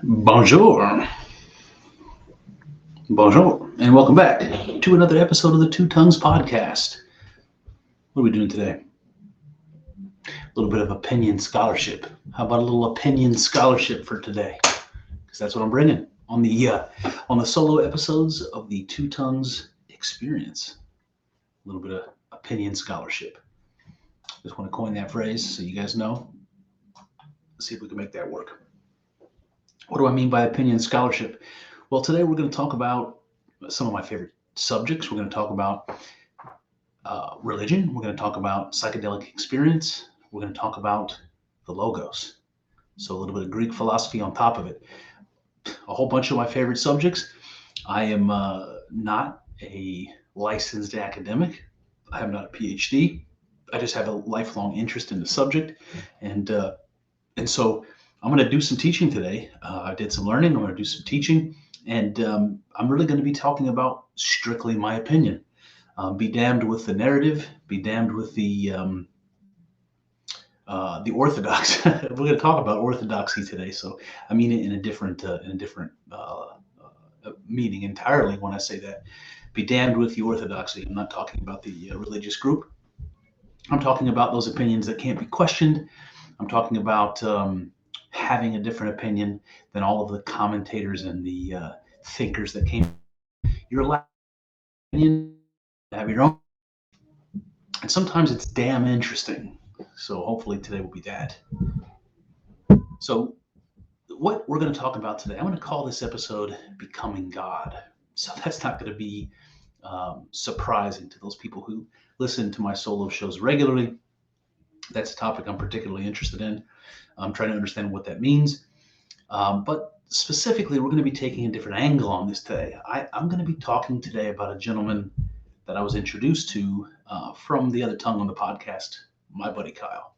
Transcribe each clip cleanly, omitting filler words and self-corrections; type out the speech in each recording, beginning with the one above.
Bonjour. Bonjour. And welcome back to another episode of the Two Tongues podcast. What are we doing today? A little bit of opinion scholarship. How about a little opinion scholarship for today? Because that's what I'm bringing on the solo episodes of the Two Tongues experience. A little bit of opinion scholarship. Just want to coin that phrase so you guys know. Let's see if we can make that work. What do I mean by opinion scholarship? Well, today we're going to talk about some of my favorite subjects. We're going to talk about religion. We're going to talk about psychedelic experience. We're going to talk about the Logos. So a little bit of Greek philosophy on top of it. A whole bunch of my favorite subjects. I am not a licensed academic. I am not a PhD. I just have a lifelong interest in the subject. And so I'm going to do some teaching today. I did some learning. I'm going to do some teaching. And I'm really going to be talking about strictly my opinion. Be damned with the narrative. Be damned with the orthodox. We're going to talk about orthodoxy today. So I mean it in a different meaning entirely when I say that. Be damned with the orthodoxy. I'm not talking about the religious group. I'm talking about those opinions that can't be questioned. I'm talking about having a different opinion than all of the commentators and the thinkers that came. You're allowed to have your own, and sometimes it's damn interesting. So hopefully today will be that. So what we're going to talk about today, I'm going to call this episode Becoming God. So that's not going to be surprising to those people who listen to my solo shows regularly. That's a topic I'm particularly interested in. I'm trying to understand what that means. But specifically, we're going to be taking a different angle on this today. I'm going to be talking today about a gentleman that I was introduced to from the other tongue on the podcast, my buddy Kyle.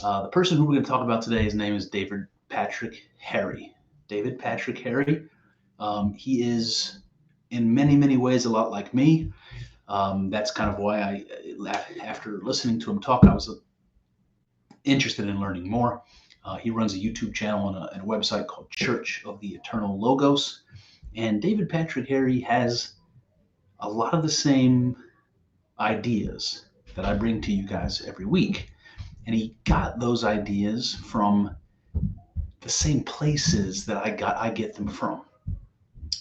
The person who we're going to talk about today, his name is David Patrick Harry. David Patrick Harry. He is in many, many ways a lot like me. That's kind of why after listening to him talk, I was interested in learning more. He runs a YouTube channel and a website called Church of the Eternal Logos. And David Patrick Harry has a lot of the same ideas that I bring to you guys every week. And he got those ideas from the same places that I get them from.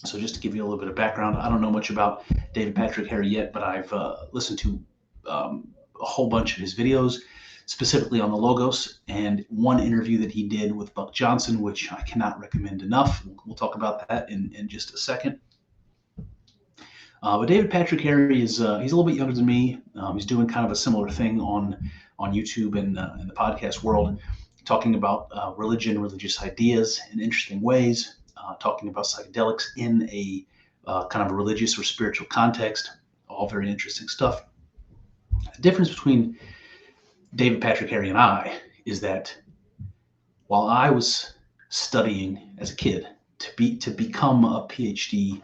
So just to give you a little bit of background, I don't know much about David Patrick Harry yet, but I've listened to a whole bunch of his videos, specifically on the Logos, and one interview that he did with Buck Johnson, which I cannot recommend enough. We'll talk about that in just a second. But David Patrick Harry is he's a little bit younger than me. He's doing kind of a similar thing on YouTube and in the podcast world, talking about religion, religious ideas in interesting ways, talking about psychedelics in a kind of a religious or spiritual context. All very interesting stuff. The difference between David Patrick Harry and I is that while I was studying as a kid to become a PhD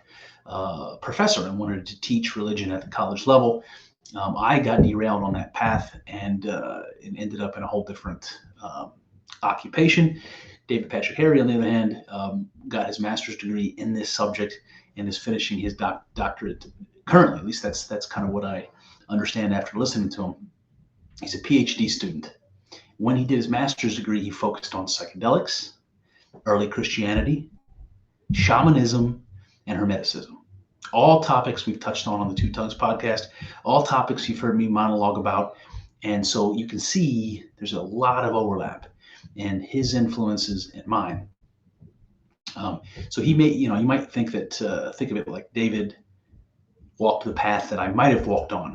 professor and wanted to teach religion at the college level, I got derailed on that path and ended up in a whole different occupation. David Patrick Harry, on the other hand, got his master's degree in this subject and is finishing his doctorate currently. At least that's kind of what I understand after listening to him. He's a PhD student. When he did his master's degree, he focused on psychedelics, early Christianity, shamanism, and Hermeticism. All topics we've touched on the Two Tongues podcast, all topics you've heard me monologue about. And so you can see there's a lot of overlap in his influences and mine. So he may, you might think of it like David walked the path that I might have walked on,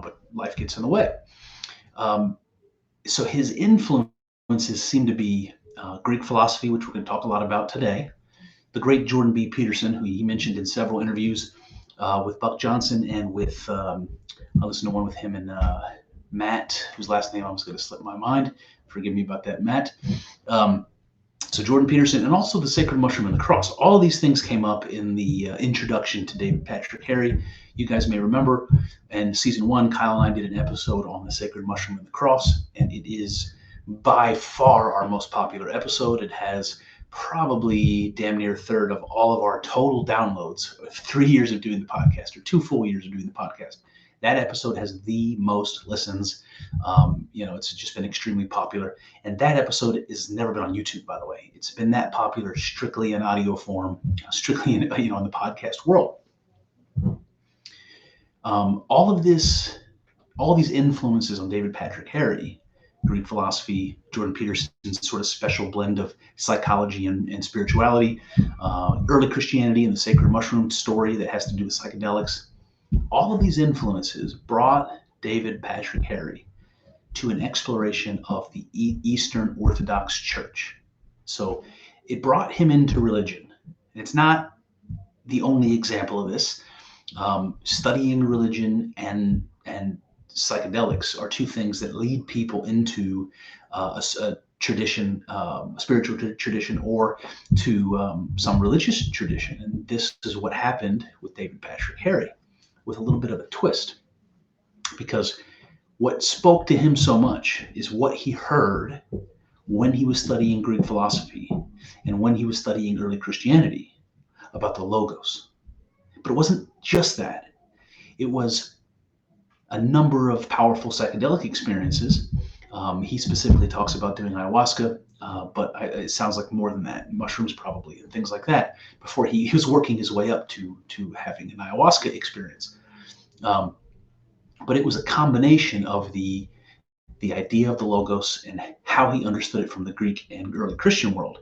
but life gets in the way. So his influences seem to be Greek philosophy, which we're going to talk a lot about today. The great Jordan B. Peterson, who he mentioned in several interviews with Buck Johnson and with, I listened to one with him and Matt, whose last name I was going to slip my mind. Forgive me about that, Matt. So Jordan Peterson, and also the Sacred Mushroom and the Cross. All of these things came up in the introduction to David Patrick Harry. You guys may remember in season 1, Kyle and I did an episode on the Sacred Mushroom and the Cross, and it is by far our most popular episode. It has probably damn near a third of all of our total downloads of 3 years of doing the podcast, or 2 full years of doing the podcast. That episode has the most listens. It's just been extremely popular. And that episode has never been on YouTube, by the way. It's been that popular strictly in audio form, strictly in the podcast world. All of these influences on David Patrick Harry, Greek philosophy, Jordan Peterson's sort of special blend of psychology and spirituality, early Christianity and the sacred mushroom story that has to do with psychedelics. All of these influences brought David Patrick Harry to an exploration of the Eastern Orthodox Church. So it brought him into religion. It's not the only example of this. Studying religion and psychedelics are two things that lead people into a tradition, a spiritual tradition, or to some religious tradition. And this is what happened with David Patrick Harry, with a little bit of a twist, because what spoke to him so much is what he heard when he was studying Greek philosophy and when he was studying early Christianity about the Logos. But it wasn't just that. It was a number of powerful psychedelic experiences. He specifically talks about doing ayahuasca, but it sounds like more than that. Mushrooms probably, and things like that, before he was working his way up to having an ayahuasca experience. But it was a combination of the idea of the Logos and how he understood it from the Greek and early Christian world,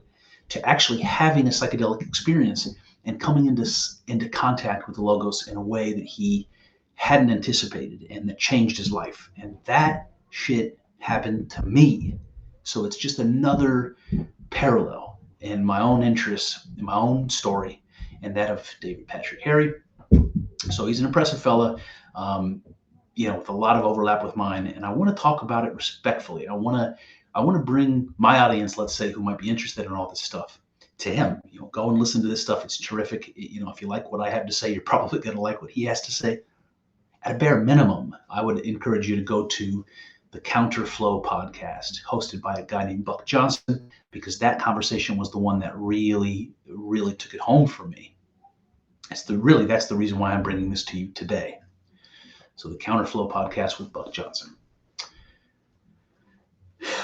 to actually having a psychedelic experience and coming into contact with the Logos in a way that he hadn't anticipated and that changed his life. And that shit happened to me. So it's just another parallel in my own interests, in my own story, and that of David Patrick Harry. So he's an impressive fella, with a lot of overlap with mine, and I want to talk about it respectfully. I want to bring my audience, let's say, who might be interested in all this stuff, to him. Go and listen to this stuff. It's terrific. If you like what I have to say, you're probably going to like what he has to say. At a bare minimum, I would encourage you to go to the Counterflow podcast, hosted by a guy named Buck Johnson, because that conversation was the one that really, really took it home for me. That's the reason why I'm bringing this to you today. So the Counterflow podcast with Buck Johnson.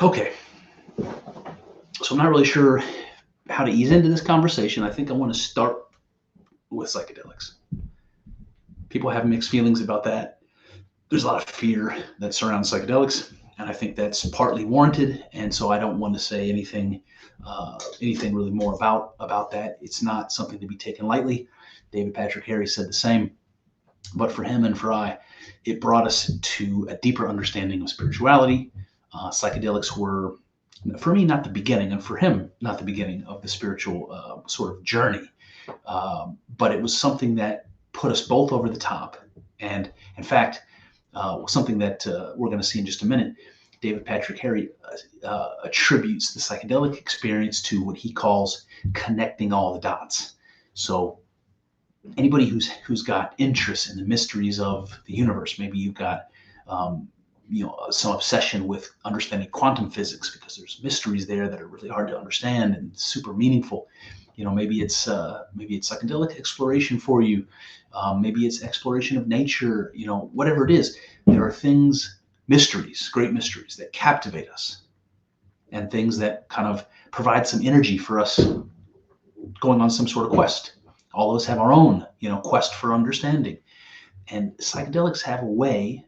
Okay. So I'm not really sure how to ease into this conversation. I think I want to start with psychedelics. People have mixed feelings about that. There's a lot of fear that surrounds psychedelics, and I think that's partly warranted. And so I don't want to say anything really more about that. It's not something to be taken lightly. David Patrick Harry said the same. But for him and for I, it brought us to a deeper understanding of spirituality. Psychedelics were, for me, not the beginning, and for him, not the beginning of the spiritual sort of journey. But it was something that put us both over the top. And in fact, something that we're going to see in just a minute, David Patrick Harry attributes the psychedelic experience to what he calls connecting all the dots. So anybody who's got interest in the mysteries of the universe, maybe you've got some obsession with understanding quantum physics because there's mysteries there that are really hard to understand and super meaningful. Maybe it's psychedelic exploration for you. Maybe it's exploration of nature. Whatever it is, there are great mysteries that captivate us, and things that kind of provide some energy for us going on some sort of quest. All of us have our own, quest for understanding. And psychedelics have a way,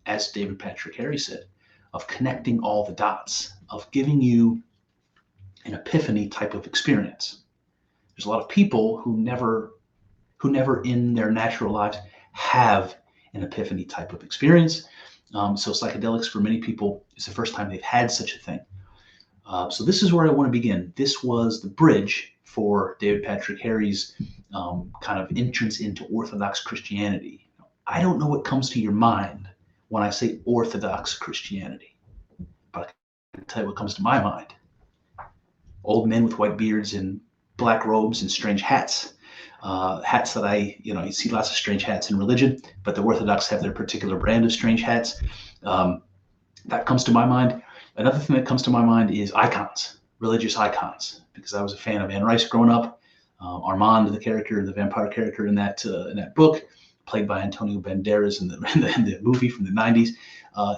as David Patrick Harry said, of connecting all the dots, of giving you an epiphany type of experience. There's a lot of people who never in their natural lives have an epiphany type of experience. So psychedelics for many people is the first time they've had such a thing. So this is where I want to begin. This was the bridge for David Patrick Harry's kind of entrance into Orthodox Christianity. I don't know what comes to your mind when I say Orthodox Christianity, but I can tell you what comes to my mind. Old men with white beards and black robes and strange hats. Hats that you see lots of strange hats in religion, but the Orthodox have their particular brand of strange hats. That comes to my mind. Another thing that comes to my mind is icons, religious icons. because I was a fan of Anne Rice growing up. Armand, the vampire character in that book, played by Antonio Banderas in the movie from the 90s.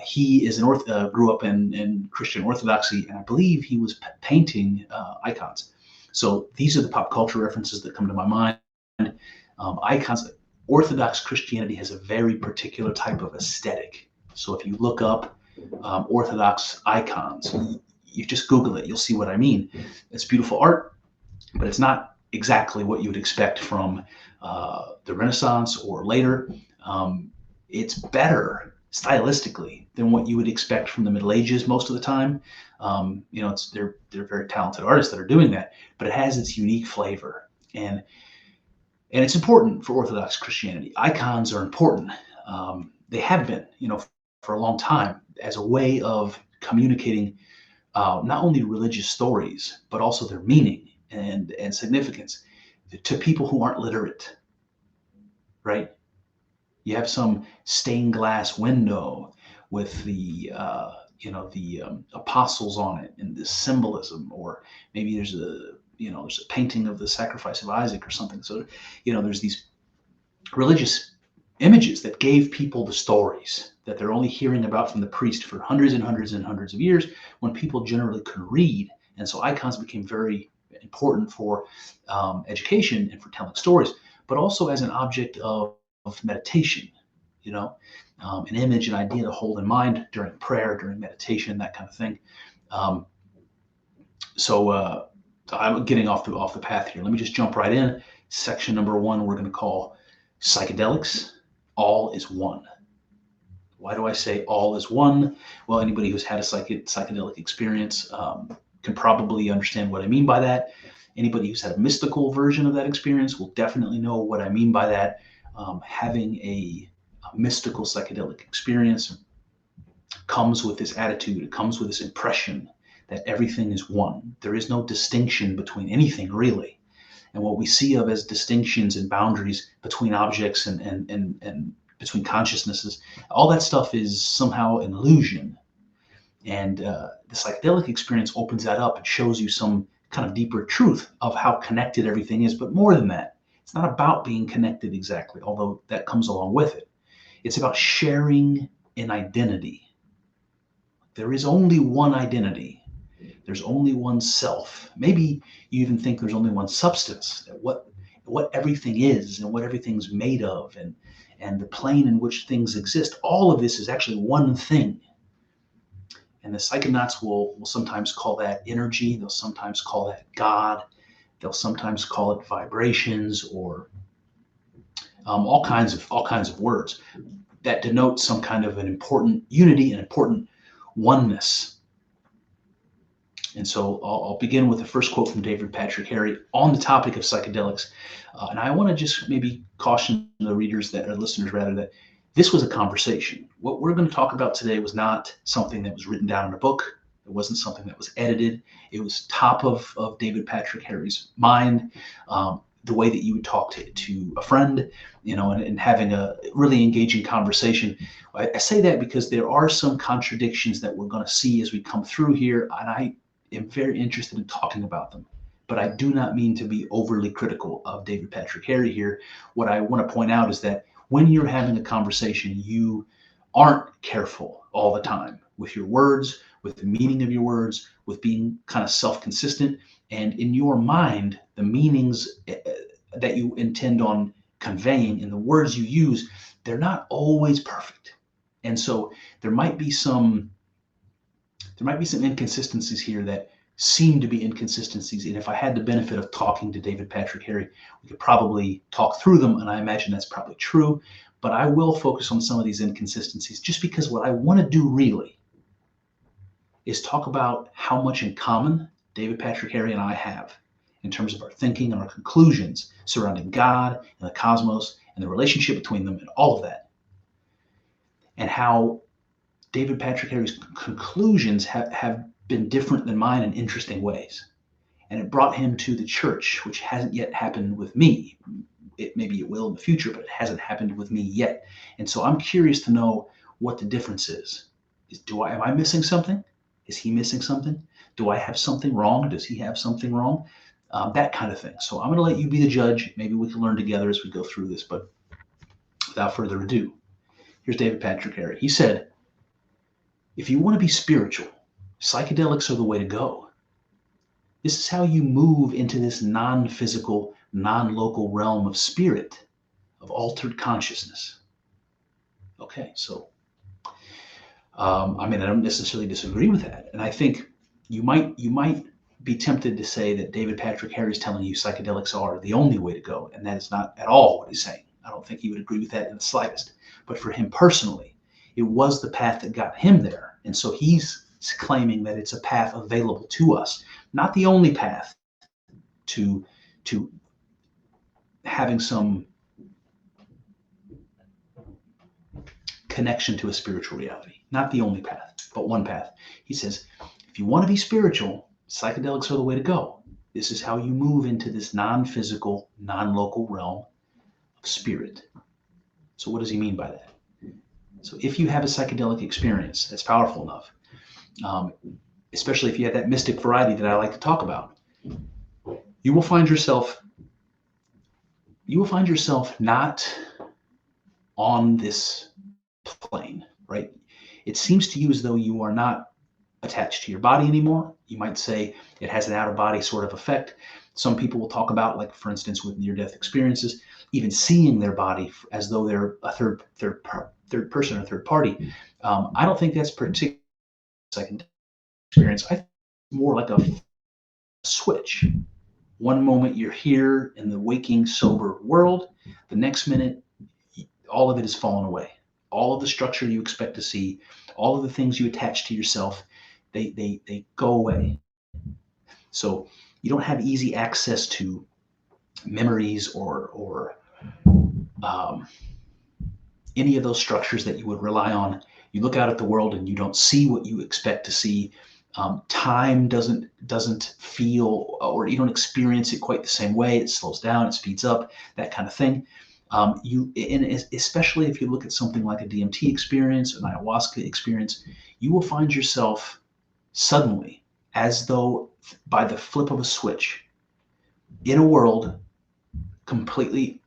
He is grew up in Christian Orthodoxy, and I believe he was painting icons. So these are the pop culture references that come to my mind. Icons. Orthodox Christianity has a very particular type of aesthetic. So if you look up Orthodox icons, you just Google it, you'll see what I mean. It's beautiful art, but it's not exactly what you would expect from the Renaissance or later. It's better stylistically than what you would expect from the Middle Ages most of the time. They're very talented artists that are doing that, but it has its unique flavor. And it's important for Orthodox Christianity. Icons are important. They have been, for a long time, as a way of communicating not only religious stories, but also their meaning and significance to people who aren't literate, right? You have some stained glass window with the apostles on it and this symbolism, or maybe there's a painting of the sacrifice of Isaac or something. So, there's these religious images that gave people the stories that they're only hearing about from the priest for hundreds and hundreds and hundreds of years, when people generally could read. And so icons became very important for education and for telling stories, but also as an object of meditation, an image, an idea to hold in mind during prayer, during meditation, that kind of thing. So I'm getting off the path here. Let me just jump right in. Section number 1, we're going to call psychedelics. All is one. Why do I say all is one? Well, anybody who's had a psychedelic experience can probably understand what I mean by that. Anybody who's had a mystical version of that experience will definitely know what I mean by that. Having a mystical psychedelic experience comes with this attitude, it comes with this impression that everything is one. There is no distinction between anything, really. And what we see of as distinctions and boundaries between objects and between consciousnesses, all that stuff is somehow an illusion. And the psychedelic experience opens that up and shows you some kind of deeper truth of how connected everything is. But more than that, it's not about being connected exactly, although that comes along with it. It's about sharing an identity. There is only one identity. There's only one self. Maybe you even think there's only one substance, that what everything is and what everything's made of, and the plane in which things exist. All of this is actually one thing. And the psychonauts will sometimes call that energy. They'll sometimes call that God. They'll sometimes call it vibrations, or all kinds of words that denote some kind of an important unity, an important oneness. And so I'll begin with the first quote from David Patrick Harry on the topic of psychedelics. And I want to just maybe caution the listeners rather, that this was a conversation. What we're going to talk about today was not something that was written down in a book. It wasn't something that was edited. It was top of David Patrick Harry's mind, the way that you would talk to a friend, and having a really engaging conversation. I say that because there are some contradictions that we're going to see as we come through here, and I am very interested in talking about them. But I do not mean to be overly critical of David Patrick Harry here. What I want to point out is that when you're having a conversation, you aren't careful all the time with your words, with the meaning of your words, with being kind of self-consistent. And in your mind, the meanings that you intend on conveying and the words you use, they're not always perfect. And so there might be some inconsistencies here that seem to be inconsistencies. And if I had the benefit of talking to David Patrick Harry, we could probably talk through them. And I imagine that's probably true. But I will focus on some of these inconsistencies, just because what I want to do really is talk about how much in common David Patrick Harry and I have in terms of our thinking and our conclusions surrounding God and the cosmos and the relationship between them and all of that. And how David Patrick Harry's conclusions have been different than mine in interesting ways. And it brought him to the church, which hasn't yet happened with me. Maybe it will in the future, but it hasn't happened with me yet. And so I'm curious to know what the difference is. Am I missing something? Is he missing something? Do I have something wrong? Does he have something wrong? That kind of thing. So I'm going to let you be the judge. Maybe we can learn together as we go through this. But without further ado, here's David Patrick Harry. He said, if you want to be spiritual, psychedelics are the way to go. This is how you move into this non-physical, non-local realm of spirit, of altered consciousness. Okay, so I don't necessarily disagree with that, and I think you might be tempted to say that David Patrick Harry is telling you psychedelics are the only way to go, and that is not at all what he's saying. I don't think he would agree with that in the slightest. But for him personally, it was the path that got him there, and so he's claiming that it's a path available to us, not the only path to having some connection to a spiritual reality. Not the only path, but one path. He says, if you want to be spiritual, psychedelics are the way to go. This is how you move into this non-physical, non-local realm of spirit. So what does he mean by that? So if you have a psychedelic experience that's powerful enough, especially if you have that mystic variety that I like to talk about, you will find yourself not on this plane, right? It seems to you as though you are not attached to your body anymore. You might say it has an out-of-body sort of effect. Some people will talk about, like for instance, with near-death experiences, even seeing their body as though they're a third person or third party. I don't think that's particularly second experience. I think it's more like a switch. One moment you're here in the waking, sober world. The next minute, all of it has fallen away. All of the structure you expect to see, all of the things you attach to yourself, they go away. So you don't have easy access to memories or any of those structures that you would rely on. You look out at the world and you don't see what you expect to see. Time doesn't feel, or you don't experience it quite the same way. It slows down, it speeds up, that kind of thing. Especially if you look at something like a DMT experience, an ayahuasca experience, you will find yourself suddenly, as though by the flip of a switch, in a world completely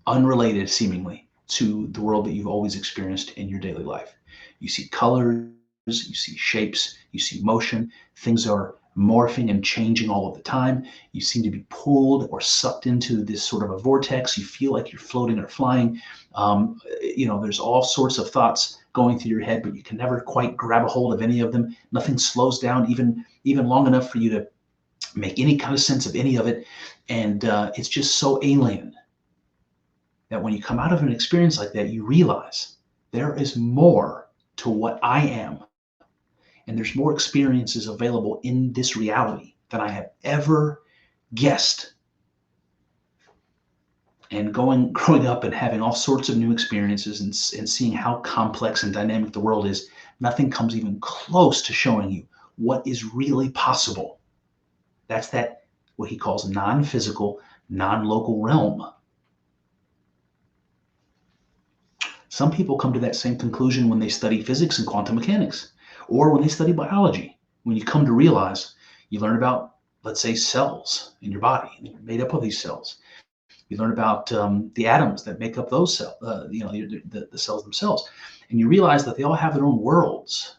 unrelated, seemingly, to the world that you've always experienced in your daily life. You see colors, you see shapes, you see motion. Things are morphing and changing all of the time. You seem to be pulled or sucked into this sort of a vortex. You feel like you're floating or flying. There's all sorts of thoughts going through your head, but you can never quite grab a hold of any of them. Nothing slows down even long enough for you to make any kind of sense of any of it. And it's just so alien that when you come out of an experience like that, you realize there is more to what I am. And there's more experiences available in this reality than I have ever guessed. And growing up and having all sorts of new experiences and seeing how complex and dynamic the world is, nothing comes even close to showing you what is really possible. That's what he calls non-physical, non-local realm. Some people come to that same conclusion when they study physics and quantum mechanics, or when they study biology. When you come to realize, you learn about, let's say, cells in your body, and you're made up of these cells. You learn about the atoms that make up those cells, the cells themselves, and you realize that they all have their own worlds.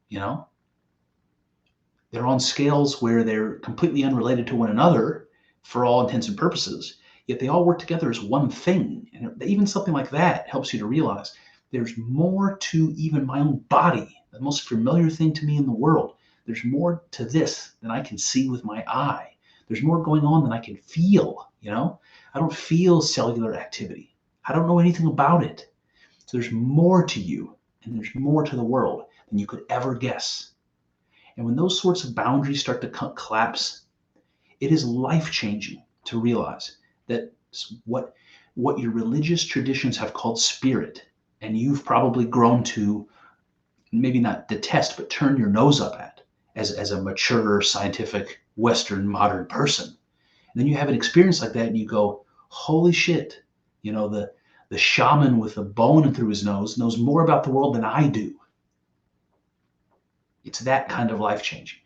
They're on scales where they're completely unrelated to one another for all intents and purposes, yet they all work together as one thing. And even something like that helps you to realize there's more to even my own body, the most familiar thing to me in the world. There's more to this than I can see with my eye. There's more going on than I can feel. I don't feel cellular activity. I don't know anything about it. So there's more to you, and there's more to the world than you could ever guess. And when those sorts of boundaries start to collapse, it is life-changing to realize that what your religious traditions have called spirit, and you've probably grown to maybe not detest, but turn your nose up at as a mature, scientific, Western, modern person. And then you have an experience like that and you go, holy shit, the shaman with a bone through his nose knows more about the world than I do. It's that kind of life-changing.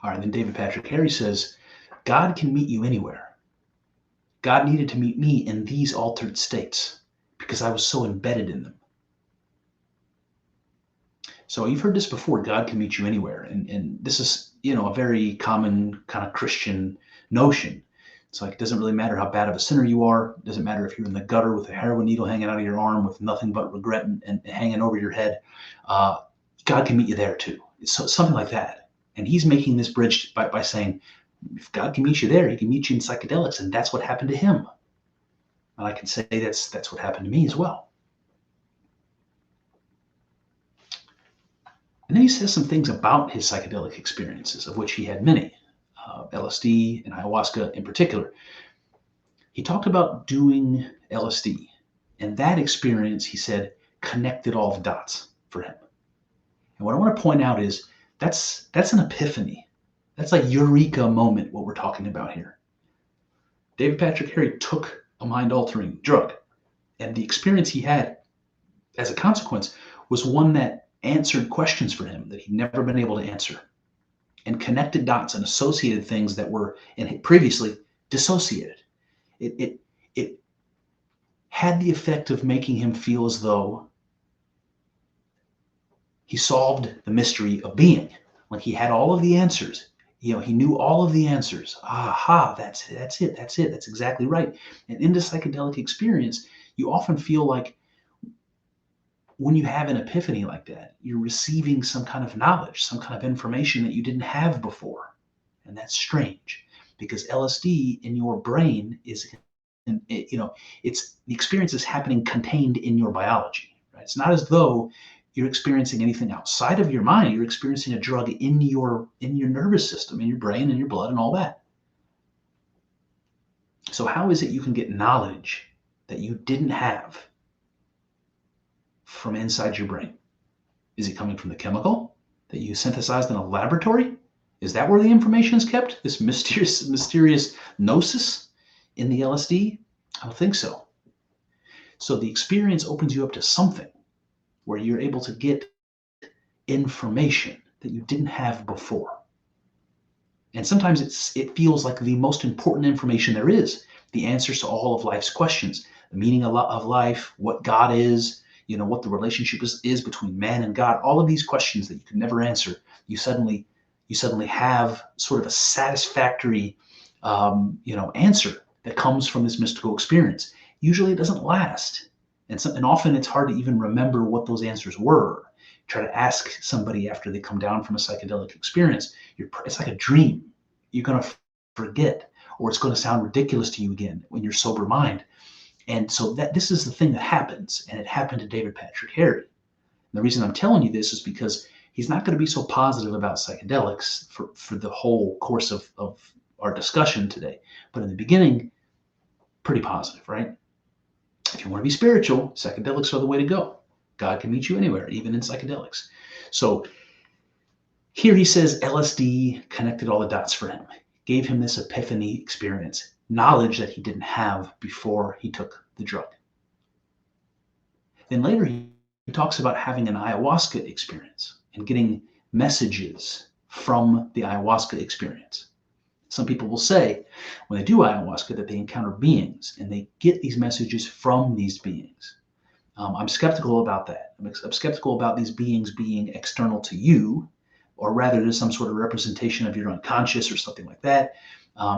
All right, then David Patrick Harry says, God can meet you anywhere. God needed to meet me in these altered states because I was so embedded in them. So you've heard this before, God can meet you anywhere. And this is, a very common kind of Christian notion. It's like, it doesn't really matter how bad of a sinner you are. It doesn't matter if you're in the gutter with a heroin needle hanging out of your arm with nothing but regret and hanging over your head. God can meet you there too. It's something like that. And he's making this bridge by saying, if God can meet you there, he can meet you in psychedelics. And that's what happened to him. And I can say that's what happened to me as well. And then he says some things about his psychedelic experiences, of which he had many, LSD and ayahuasca in particular. He talked about doing LSD, and that experience, he said, connected all the dots for him. And what I want to point out is that's an epiphany. That's like eureka moment, what we're talking about here. David Patrick Harry took a mind-altering drug, and the experience he had as a consequence was one that answered questions for him that he'd never been able to answer, and connected dots and associated things that were previously dissociated. It had the effect of making him feel as though he solved the mystery of being. Like he had all of the answers. He knew all of the answers. Aha, that's it. That's exactly right. And in the psychedelic experience, you often feel like when you have an epiphany like that, you're receiving some kind of knowledge, some kind of information that you didn't have before. And that's strange because LSD in your brain is, it's the experience is happening contained in your biology. Right? It's not as though you're experiencing anything outside of your mind. You're experiencing a drug in your nervous system, in your brain, and your blood, and all that. So how is it you can get knowledge that you didn't have from inside your brain? Is it coming from the chemical that you synthesized in a laboratory? Is that where the information is kept? This mysterious gnosis in the LSD? I don't think so. So the experience opens you up to something where you're able to get information that you didn't have before. And sometimes it feels like the most important information there is, the answers to all of life's questions, the meaning of life, what God is, what the relationship is between man and God. All of these questions that you could never answer, you suddenly have sort of a satisfactory answer that comes from this mystical experience. Usually it doesn't last. And often it's hard to even remember what those answers were. Try to ask somebody after they come down from a psychedelic experience. It's like a dream. You're going to forget, or it's going to sound ridiculous to you again when you're sober mind. And so this is the thing that happens, and it happened to David Patrick Harry. And the reason I'm telling you this is because he's not going to be so positive about psychedelics for the whole course of our discussion today. But in the beginning, pretty positive, right? If you want to be spiritual, psychedelics are the way to go. God can meet you anywhere, even in psychedelics. So here he says LSD connected all the dots for him, gave him this epiphany experience, knowledge that he didn't have before he took the drug. Then later he talks about having an ayahuasca experience and getting messages from the ayahuasca experience. Some people will say when they do ayahuasca that they encounter beings and they get these messages from these beings. I'm skeptical about that. I'm skeptical about these beings being external to you, or rather there's some sort of representation of your unconscious or something like that.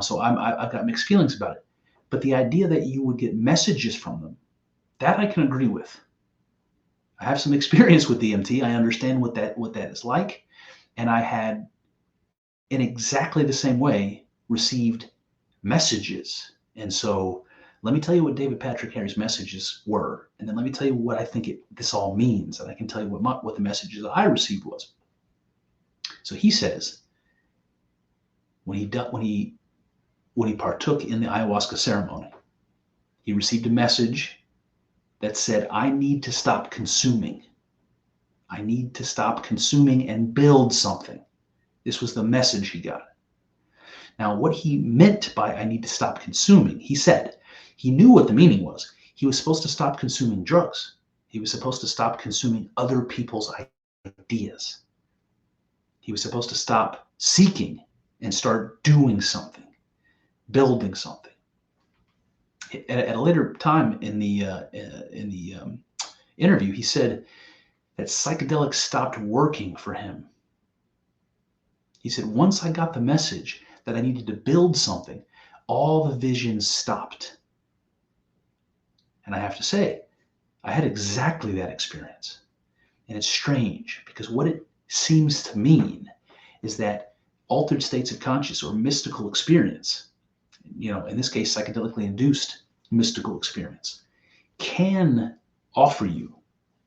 So I've got mixed feelings about it. But the idea that you would get messages from them, that I can agree with. I have some experience with DMT. I understand what that is like. And I had, in exactly the same way, received messages. And so let me tell you what David Patrick Harry's messages were. And then let me tell you what I think this all means. And I can tell you what the messages that I received was. So he says, when he partook in the ayahuasca ceremony, he received a message that said, I need to stop consuming. I need to stop consuming and build something. This was the message he got. Now, what he meant by I need to stop consuming, he said, he knew what the meaning was. He was supposed to stop consuming drugs. He was supposed to stop consuming other people's ideas. He was supposed to stop seeking and start doing something, building something. At a later time in the interview, he said that psychedelics stopped working for him. He said, once I got the message that I needed to build something, all the visions stopped. And I have to say, I had exactly that experience. And it's strange because what it seems to mean is that altered states of conscious or mystical experience, in this case, psychedelically induced mystical experience, can offer you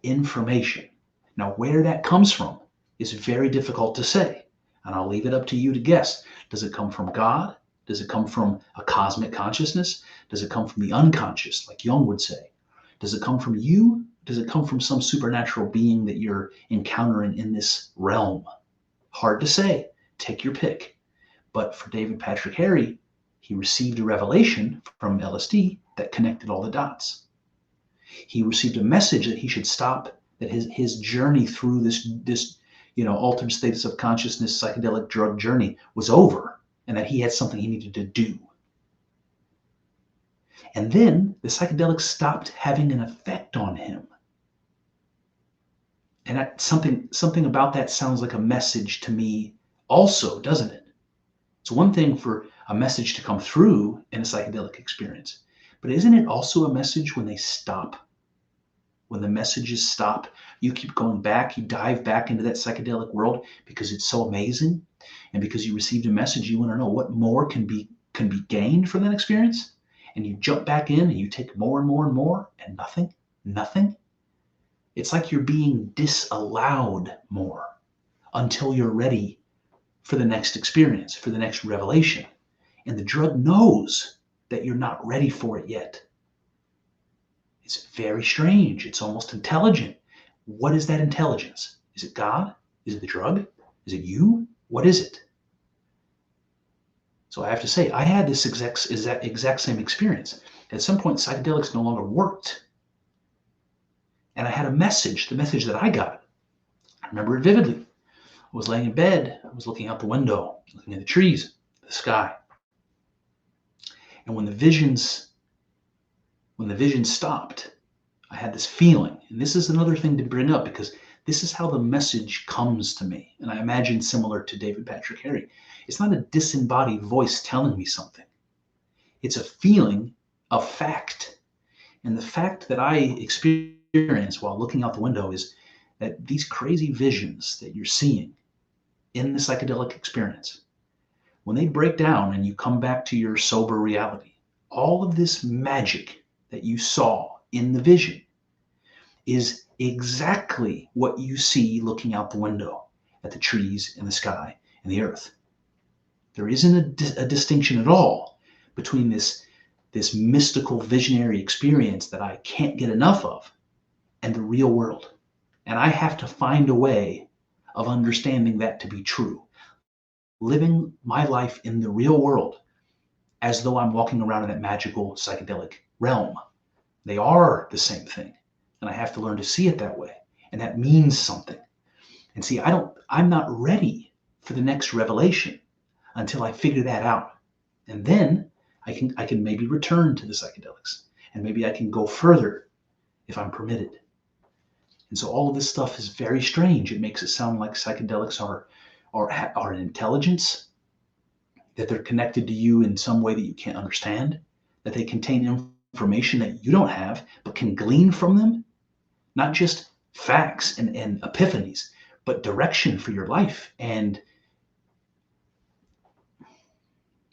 information. Now, where that comes from is very difficult to say. And I'll leave it up to you to guess. Does it come from God? Does it come from a cosmic consciousness? Does it come from the unconscious, like Jung would say? Does it come from you? Does it come from some supernatural being that you're encountering in this realm? Hard to say. Take your pick. But for David Patrick Harry, he received a revelation from LSD that connected all the dots. He received a message that he should stop, that his journey through this altered states of consciousness, psychedelic drug journey was over, and that he had something he needed to do. And then the psychedelics stopped having an effect on him. And something about that sounds like a message to me also, doesn't it? It's one thing for a message to come through in a psychedelic experience, but isn't it also a message when they stop? When the messages stop, you keep going back, you dive back into that psychedelic world because it's so amazing, and because you received a message, you want to know what more can be gained from that experience, and you jump back in and you take more and more and more, and nothing. It's like you're being disallowed more until you're ready for the next experience, for the next revelation, and the drug knows that you're not ready for it yet. It's very strange. It's almost intelligent. What is that intelligence? Is it God? Is it the drug? Is it you? What is it? So I have to say, I had this exact same experience. At some point, psychedelics no longer worked. And I had a message, the message that I got. I remember it vividly. I was laying in bed. I was looking out the window, looking at the trees, the sky. And when the visions stopped, I had this feeling, and this is another thing to bring up because this is how the message comes to me. And I imagine similar to David Patrick Harry. It's not a disembodied voice telling me something. It's a feeling of fact. And the fact that I experience while looking out the window is that these crazy visions that you're seeing in the psychedelic experience, when they break down and you come back to your sober reality, all of this magic that you saw in the vision is exactly what you see looking out the window at the trees and the sky and the earth. There isn't a distinction at all between this mystical visionary experience that I can't get enough of and the real world. And I have to find a way of understanding that to be true. Living my life in the real world as though I'm walking around in that magical psychedelic realm. They are the same thing. And I have to learn to see it that way. And that means something. And see, I'm not ready for the next revelation until I figure that out. And then I can maybe return to the psychedelics. And maybe I can go further if I'm permitted. And so all of this stuff is very strange. It makes it sound like psychedelics are an intelligence, that they're connected to you in some way that you can't understand, that they contain information that you don't have, but can glean from them, not just facts and epiphanies, but direction for your life. And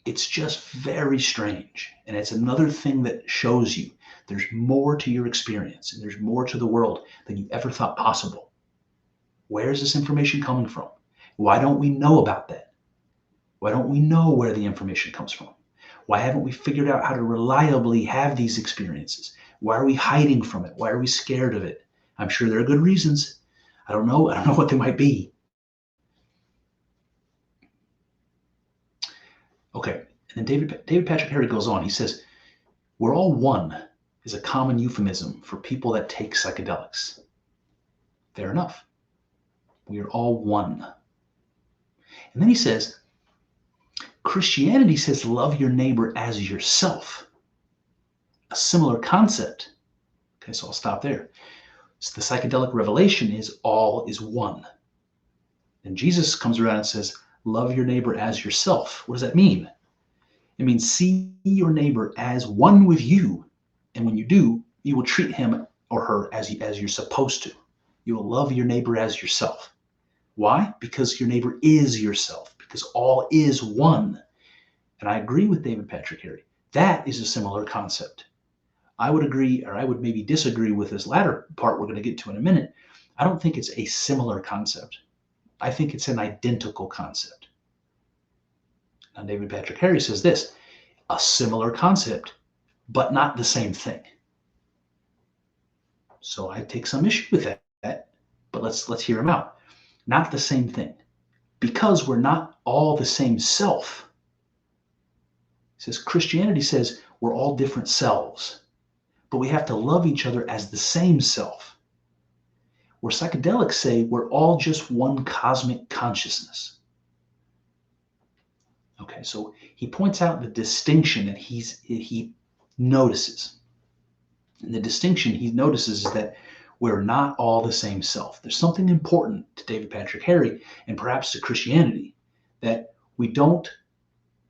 it's just very strange. And it's another thing that shows you there's more to your experience and there's more to the world than you ever thought possible. Where is this information coming from? Why don't we know about that? Why don't we know where the information comes from? Why haven't we figured out how to reliably have these experiences? Why are we hiding from it? Why are we scared of it? I'm sure there are good reasons. I don't know what they might be. Okay, and then David Patrick Harry goes on. He says, we're all one is a common euphemism for people that take psychedelics. Fair enough. We are all one. And then he says, Christianity says love your neighbor as yourself. A similar concept. Okay, so I'll stop there. So the psychedelic revelation is all is one. And Jesus comes around and says, love your neighbor as yourself. What does that mean? It means see your neighbor as one with you. And when you do, you will treat him or her as you're supposed to. You will love your neighbor as yourself. Why? Because your neighbor is yourself, because all is one. And I agree with David Patrick Harry. That is a similar concept. I would agree, or I would maybe disagree with this latter part we're going to get to in a minute. I don't think it's a similar concept. I think it's an identical concept. Now, David Patrick Harry says this, a similar concept, but not the same thing. So I take some issue with that, but let's hear him out. Not the same thing. Because we're not all the same self. He says Christianity says we're all different selves, but we have to love each other as the same self. Where psychedelics say we're all just one cosmic consciousness. Okay, so he points out the distinction that he notices. And the distinction he notices is that we're not all the same self. There's something important to David Patrick Harry and perhaps to Christianity, that we don't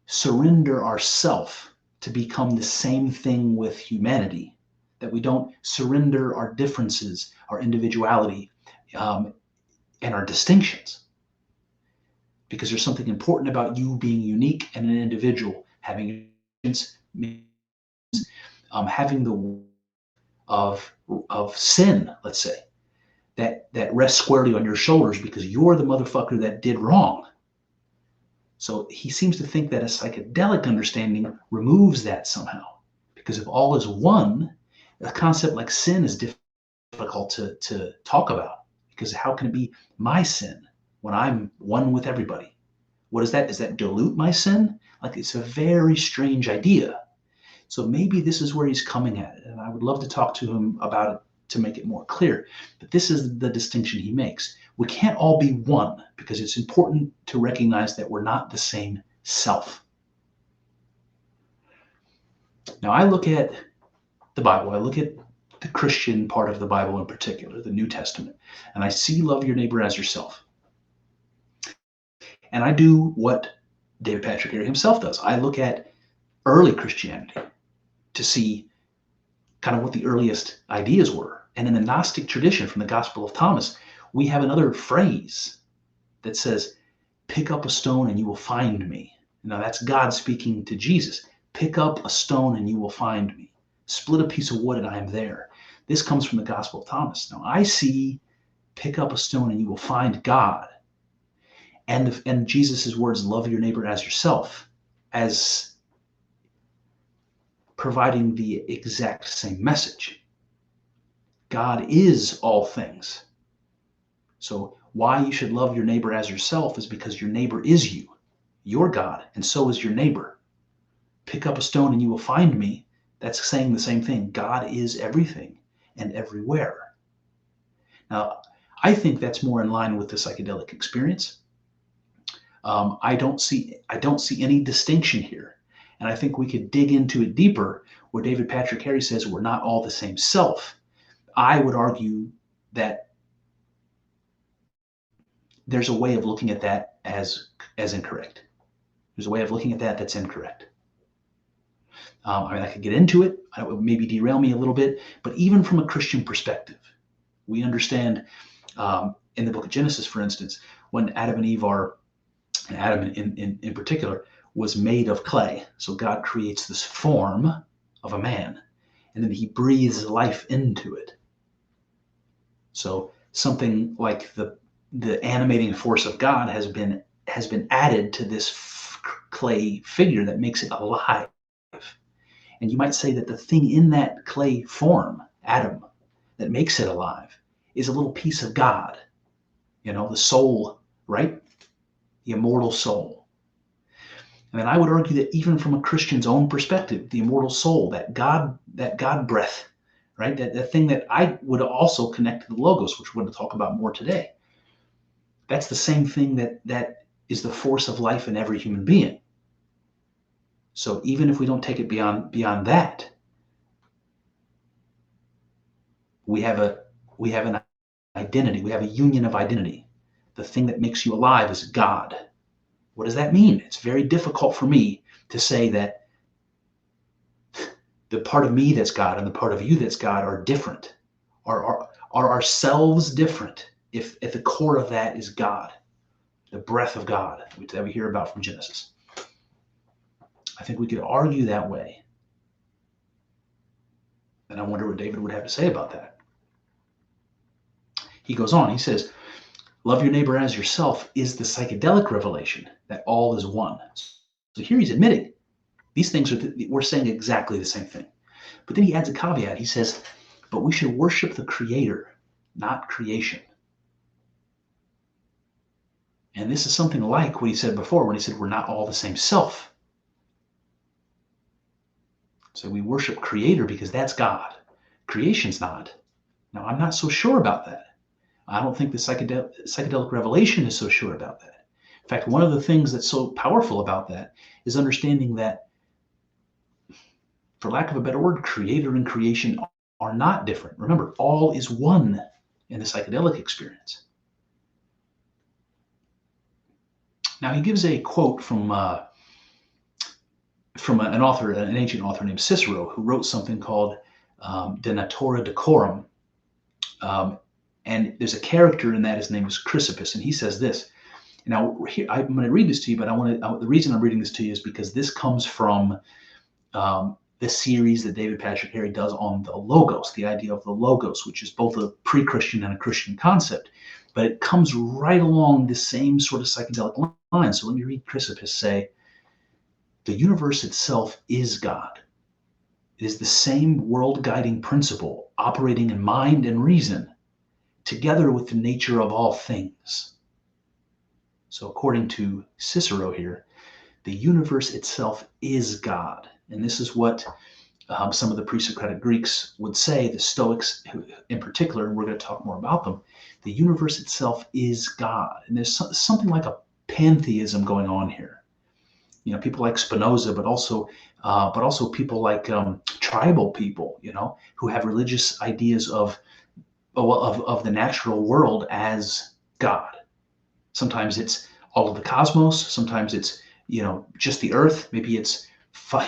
surrender ourself to become the same thing with humanity, that we don't surrender our differences, our individuality, and our distinctions. Because there's something important about you being unique and an individual, having having the of sin, let's say, that rests squarely on your shoulders because you're the motherfucker that did wrong. So he seems to think that a psychedelic understanding removes that somehow. Because if all is one, a concept like sin is difficult to talk about. Because how can it be my sin when I'm one with everybody? What is that? Does that dilute my sin? Like, it's a very strange idea. So maybe this is where he's coming at it. And I would love to talk to him about it to make it more clear. But this is the distinction he makes. We can't all be one because it's important to recognize that we're not the same self. Now, I look at the Bible. I look at the Christian part of the Bible in particular, the New Testament, and I see love your neighbor as yourself. And I do what David Patrick Harry himself does. I look at early Christianity to see kind of what the earliest ideas were. And in the Gnostic tradition from the Gospel of Thomas, we have another phrase that says, pick up a stone and you will find me. Now that's God speaking to Jesus. Pick up a stone and you will find me. Split a piece of wood and I am there. This comes from the Gospel of Thomas. Now I see pick up a stone and you will find God. And Jesus' words, love your neighbor as yourself, as providing the exact same message. God is all things. So why you should love your neighbor as yourself is because your neighbor is you. You're God, and so is your neighbor. Pick up a stone and you will find me. That's saying the same thing. God is everything and everywhere. Now, I think that's more in line with the psychedelic experience. I don't see any distinction here. And I think we could dig into it deeper where David Patrick Harry says we're not all the same self. I would argue that there's a way of looking at that as incorrect. There's a way of looking at that that's incorrect. I could get into it. It would maybe derail me a little bit. But even from a Christian perspective, we understand in the book of Genesis, for instance, when Adam and Eve are, and Adam in particular, was made of clay. So God creates this form of a man, and then he breathes life into it. So something like the animating force of God has been added to this clay figure that makes it alive. And you might say that the thing in that clay form, Adam, that makes it alive is a little piece of God. The soul, right? The immortal soul. And then I would argue that even from a Christian's own perspective, the immortal soul, that God breath, right? That thing that I would also connect to the Logos, which we're going to talk about more today. That's the same thing that is the force of life in every human being. So even if we don't take it beyond that, we have an identity. We have a union of identity. The thing that makes you alive is God. What does that mean? It's very difficult for me to say that the part of me that's God and the part of you that's God are different. Are ourselves different if at the core of that is God, the breath of God that we hear about from Genesis? I think we could argue that way. And I wonder what David would have to say about that. He goes on, he says, love your neighbor as yourself is the psychedelic revelation that all is one. So here he's admitting these things we're saying exactly the same thing. But then he adds a caveat. He says, but we should worship the Creator, not creation. And this is something like what he said before when he said we're not all the same self. So we worship Creator because that's God. Creation's not. Now, I'm not so sure about that. I don't think the psychedelic revelation is so sure about that. In fact, one of the things that's so powerful about that is understanding that, for lack of a better word, Creator and creation are not different. Remember, all is one in the psychedelic experience. Now, he gives a quote from an ancient author named Cicero, who wrote something called De Natura Decorum. And there's a character in that, his name is Chrysippus, and he says this. Now, here, I'm going to read this to you, but the reason I'm reading this to you is because this comes from the series that David Patrick Harry does on the Logos, the idea of the Logos, which is both a pre-Christian and a Christian concept. But it comes right along the same sort of psychedelic line. So let me read Chrysippus say, the universe itself is God. It is the same world-guiding principle operating in mind and reason, together with the nature of all things. So according to Cicero here, the universe itself is God. And this is what some of the pre-Socratic Greeks would say, the Stoics in particular, and we're going to talk more about them. The universe itself is God. And there's something like a pantheism going on here. You know, people like Spinoza, but also people like tribal people, you know, who have religious ideas of the natural world as God. Sometimes it's all of the cosmos. Sometimes it's, you know, just the earth. Maybe it's,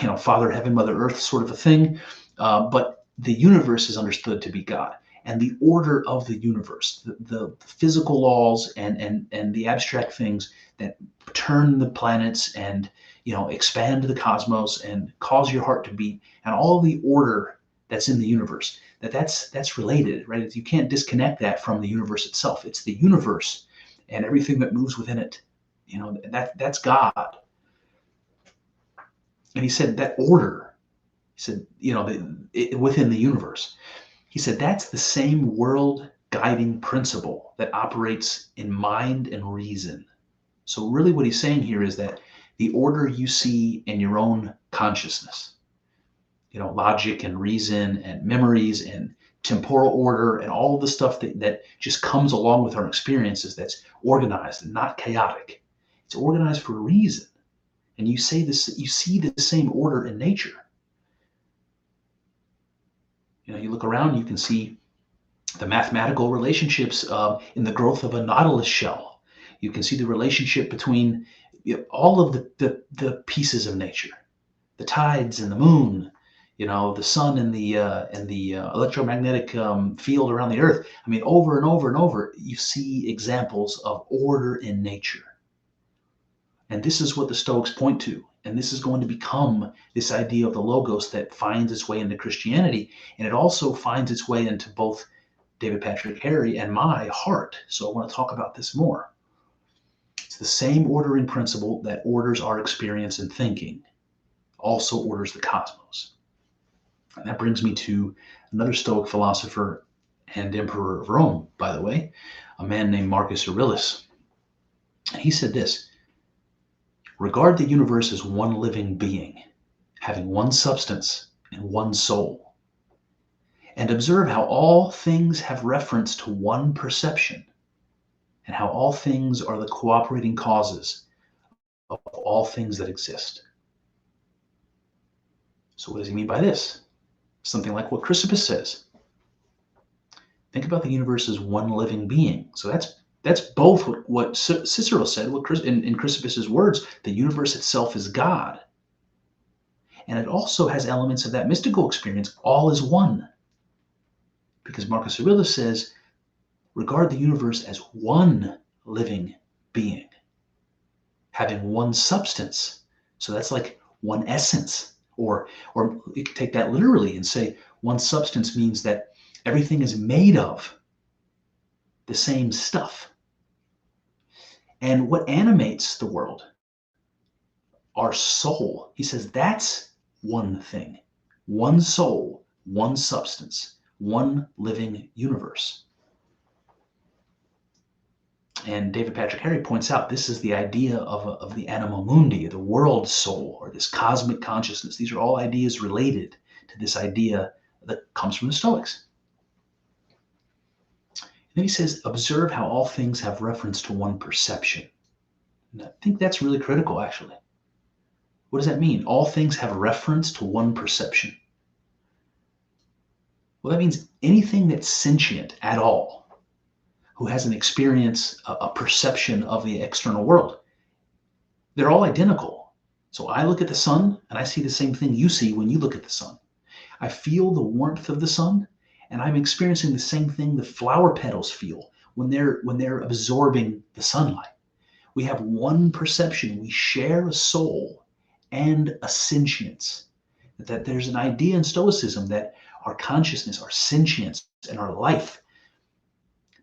you know, Father Heaven, Mother Earth sort of a thing. But the universe is understood to be God. And the order of the universe, the physical laws and the abstract things that turn the planets and, you know, expand the cosmos and cause your heart to beat, and all the order that's in the universe, that's related, right? You can't disconnect that from the universe itself. It's the universe and everything that moves within it. You know, that's God. And he said that order, he said, you know, within the universe, he said that's the same world guiding principle that operates in mind and reason. So really what he's saying here is that the order you see in your own consciousness, you know, logic and reason and memories and temporal order and all the stuff that just comes along with our experiences, that's organized and not chaotic. It's organized for a reason. And you see the same order in nature. You know, you look around, you can see the mathematical relationships in the growth of a nautilus shell. You can see the relationship between, you know, all of the pieces of nature, the tides and the moon, you know, the sun and the electromagnetic field around the earth. I mean, over and over and over, you see examples of order in nature. And this is what the Stoics point to. And this is going to become this idea of the Logos that finds its way into Christianity. And it also finds its way into both David Patrick Harry and my heart. So I want to talk about this more. It's the same ordering principle that orders our experience and thinking, also orders the cosmos. And that brings me to another Stoic philosopher and emperor of Rome, by the way, a man named Marcus Aurelius. And he said this: regard the universe as one living being, having one substance and one soul, and observe how all things have reference to one perception, and how all things are the cooperating causes of all things that exist. So what does he mean by this? Something like what Chrysippus says. Think about the universe as one living being. So that's both what Cicero said, in Chrysippus's words, the universe itself is God. And it also has elements of that mystical experience, all is one. Because Marcus Aurelius says, regard the universe as one living being, having one substance. So that's like one essence. Or you could take that literally and say one substance means that everything is made of the same stuff. And what animates the world, our soul, he says that's one thing, one soul, one substance, one living universe. And David Patrick Henry points out this is the idea of the anima mundi, the world soul, or this cosmic consciousness. These are all ideas related to this idea that comes from the Stoics. And then he says, observe how all things have reference to one perception. And I think that's really critical, actually. What does that mean? All things have reference to one perception. Well, that means anything that's sentient at all, who has an experience, a perception of the external world, they're all identical. So I look at the sun and I see the same thing you see when you look at the sun. I feel the warmth of the sun and I'm experiencing the same thing the flower petals feel when they're absorbing the sunlight. We have one perception. We share a soul and a sentience. That there's an idea in Stoicism that our consciousness, our sentience, and our life,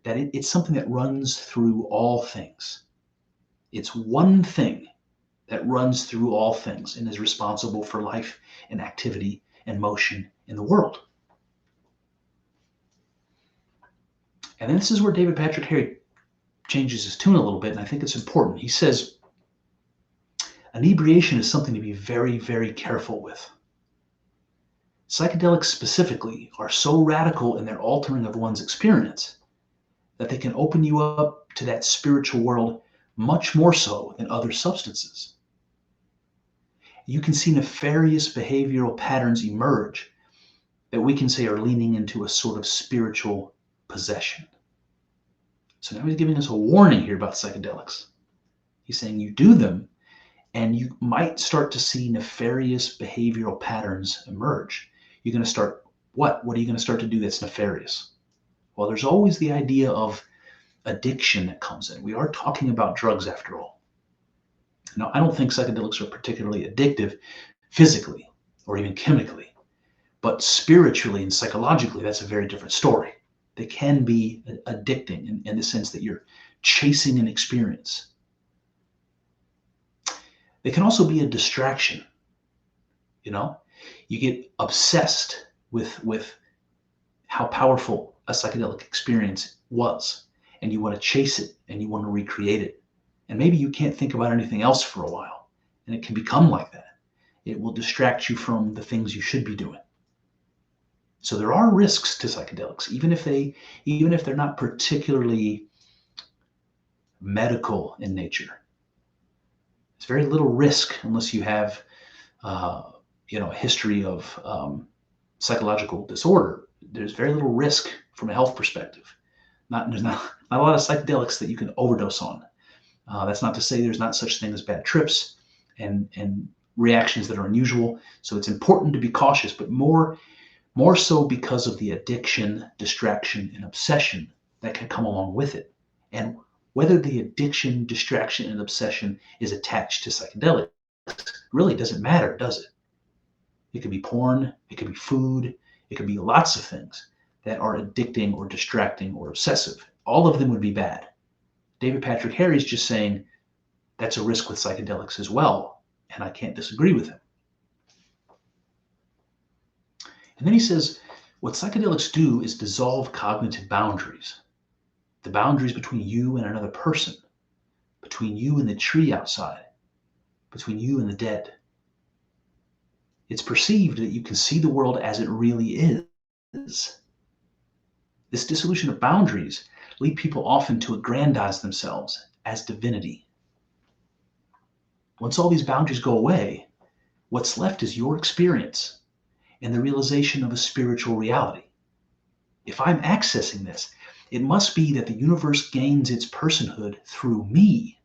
that it's something that runs through all things. It's one thing that runs through all things and is responsible for life and activity and motion in the world. And then this is where David Patrick Henry changes his tune a little bit, and I think it's important. He says, inebriation is something to be very, very careful with. Psychedelics specifically are so radical in their altering of one's experience that they can open you up to that spiritual world much more so than other substances. You can see nefarious behavioral patterns emerge that we can say are leaning into a sort of spiritual possession. So now he's giving us a warning here about psychedelics. He's saying you do them and you might start to see nefarious behavioral patterns emerge. You're going to start, what are you going to start to do that's nefarious? Well, there's always the idea of addiction that comes in. We are talking about drugs after all. Now, I don't think psychedelics are particularly addictive physically or even chemically, but spiritually and psychologically, that's a very different story. They can be addicting in the sense that you're chasing an experience. They can also be a distraction. You get obsessed with how powerful a psychedelic experience was, and you want to chase it and you want to recreate it. And maybe you can't think about anything else for a while, and it can become like that. It will distract you from the things you should be doing. So there are risks to psychedelics, even if they're not particularly medical in nature. There's very little risk unless you have a history of psychological disorder. There's very little risk from a health perspective. There's not a lot of psychedelics that you can overdose on. That's not to say there's not such thing as bad trips and reactions that are unusual. So it's important to be cautious, but more so because of the addiction, distraction, and obsession that can come along with it. And whether the addiction, distraction, and obsession is attached to psychedelics really doesn't matter, does it? It could be porn, it could be food, it could be lots of things that are addicting or distracting or obsessive. All of them would be bad. David Patrick Henry is just saying that's a risk with psychedelics as well, and I can't disagree with him. And then he says, what psychedelics do is dissolve cognitive boundaries. The boundaries between you and another person, between you and the tree outside, between you and the dead. It's perceived that you can see the world as it really is. This dissolution of boundaries lead people often to aggrandize themselves as divinity. Once all these boundaries go away, what's left is your experience and the realization of a spiritual reality. If I'm accessing this, it must be that the universe gains its personhood through me.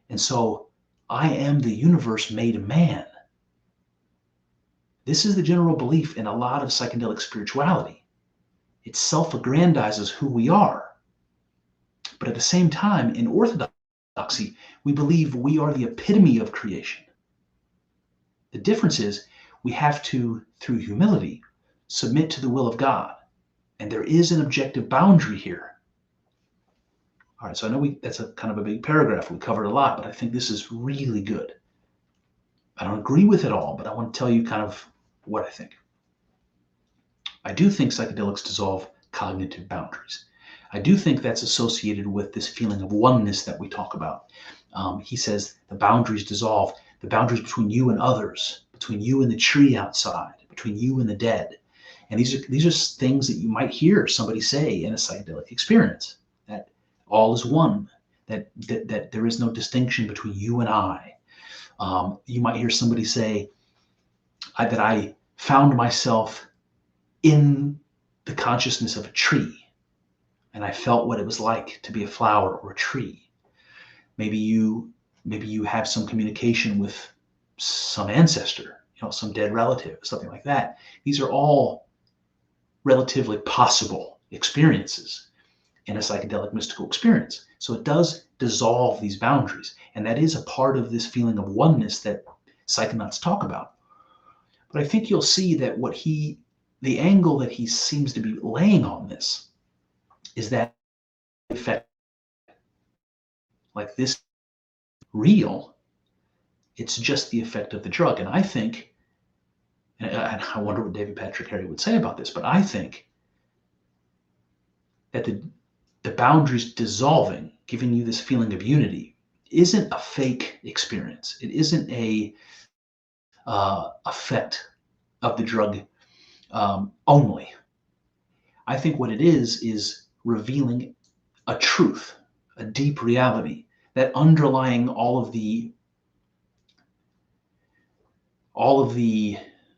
And so I am the universe made man. This is the general belief in a lot of psychedelic spirituality. It self-aggrandizes who we are. But at the same time, in orthodoxy, we believe we are the epitome of creation. The difference is we have to, through humility, submit to the will of God. And there is an objective boundary here. All right, so I know that's a kind of a big paragraph. We covered a lot, but I think this is really good. I don't agree with it all, but I want to tell you kind of what I think. I do think psychedelics dissolve cognitive boundaries. I do think that's associated with this feeling of oneness that we talk about. He says the boundaries dissolve, the boundaries between you and others, between you and the tree outside, between you and the dead. And these are things that you might hear somebody say in a psychedelic experience, that all is one, that there is no distinction between you and I. You might hear somebody say that I found myself in the consciousness of a tree, and I felt what it was like to be a flower or a tree. Maybe you have some communication with some ancestor, some dead relative, something like that. These are all relatively possible experiences in a psychedelic mystical experience. So it does dissolve these boundaries, and that is a part of this feeling of oneness that psychonauts talk about. But I think you'll see that the angle that he seems to be laying on this is that effect, like this real, it's just the effect of the drug. And I think, and I wonder what David Patrick Harry would say about this, but I think that the boundaries dissolving, giving you this feeling of unity, isn't a fake experience. It isn't a effect of the drug only. I think what it is revealing a truth, a deep reality that underlying all of the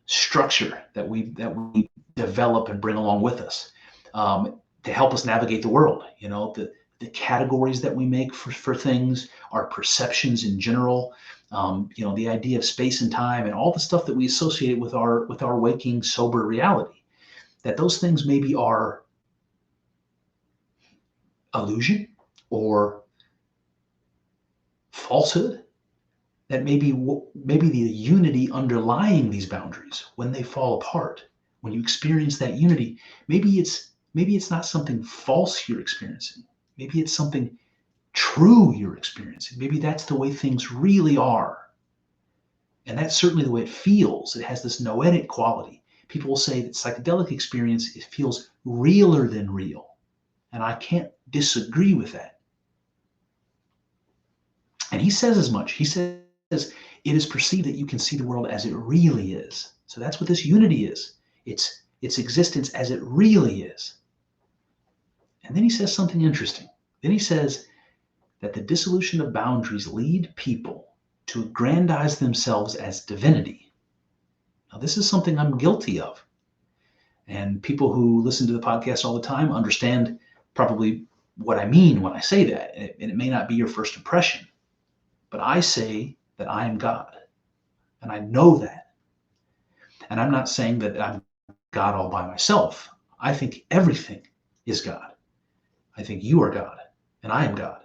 structure that we develop and bring along with us to help us navigate the world. The categories that we make for things, our perceptions in general, the idea of space and time, and all the stuff that we associate with our waking, sober reality. That those things maybe are illusion or falsehood. That maybe the unity underlying these boundaries, when they fall apart, when you experience that unity, maybe it's not something false you're experiencing. Maybe it's something true you're experiencing. Maybe that's the way things really are. And that's certainly the way it feels. It has this noetic quality. People will say that psychedelic experience, it feels realer than real. And I can't disagree with that. And he says as much. He says, it is perceived that you can see the world as it really is. So that's what this unity is. It's existence as it really is. And then he says something interesting. Then he says that the dissolution of boundaries lead people to aggrandize themselves as divinity. Now, this is something I'm guilty of. And people who listen to the podcast all the time understand probably what I mean when I say that. And it may not be your first impression. But I say that I am God. And I know that. And I'm not saying that I'm God all by myself. I think everything is God. I think you are God, and I am God.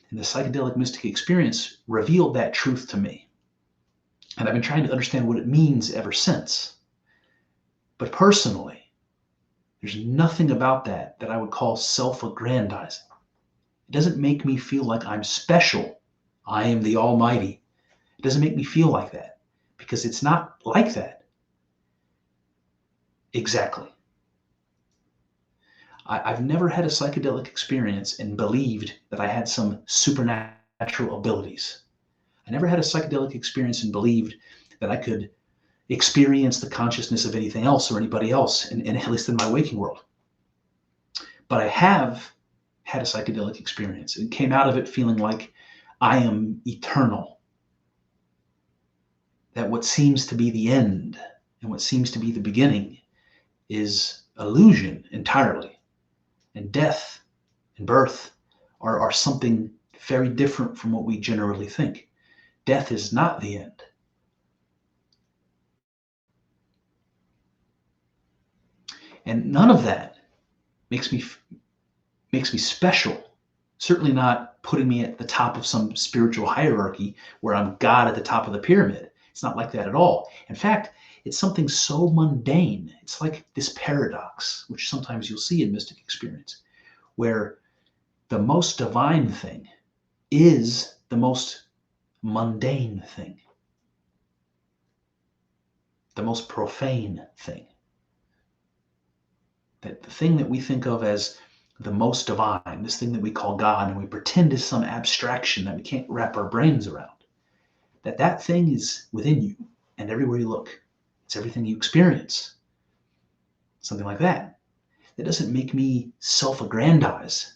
And the psychedelic mystic experience revealed that truth to me. And I've been trying to understand what it means ever since. But personally, there's nothing about that I would call self-aggrandizing. It doesn't make me feel like I'm special. I am the Almighty. It doesn't make me feel like that, because it's not like that. Exactly. I've never had a psychedelic experience and believed that I had some supernatural abilities. I never had a psychedelic experience and believed that I could experience the consciousness of anything else or anybody else, and at least in my waking world. But I have had a psychedelic experience and came out of it feeling like I am eternal. That what seems to be the end and what seems to be the beginning is illusion entirely. And death and birth are something very different from what we generally think. Death is not the end. And none of that makes me special. Certainly not putting me at the top of some spiritual hierarchy where I'm God at the top of the pyramid. It's not like that at all. In fact, it's something so mundane. It's like this paradox, which sometimes you'll see in mystic experience, where the most divine thing is the most mundane thing, the most profane thing. That the thing that we think of as the most divine, this thing that we call God, and we pretend is some abstraction that we can't wrap our brains around, that thing is within you and everywhere you look. It's everything you experience. Something like that. That doesn't make me self-aggrandize.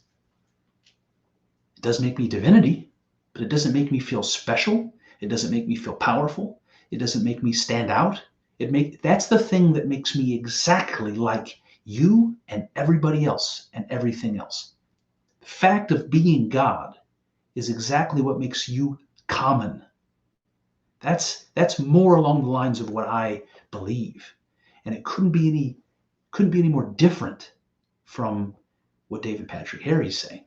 It does make me divinity, but it doesn't make me feel special. It doesn't make me feel powerful. It doesn't make me stand out. That's the thing that makes me exactly like you and everybody else and everything else. The fact of being God is exactly what makes you common. That's more along the lines of what I believe. And it couldn't be any more different from what David Patrick Harry's saying.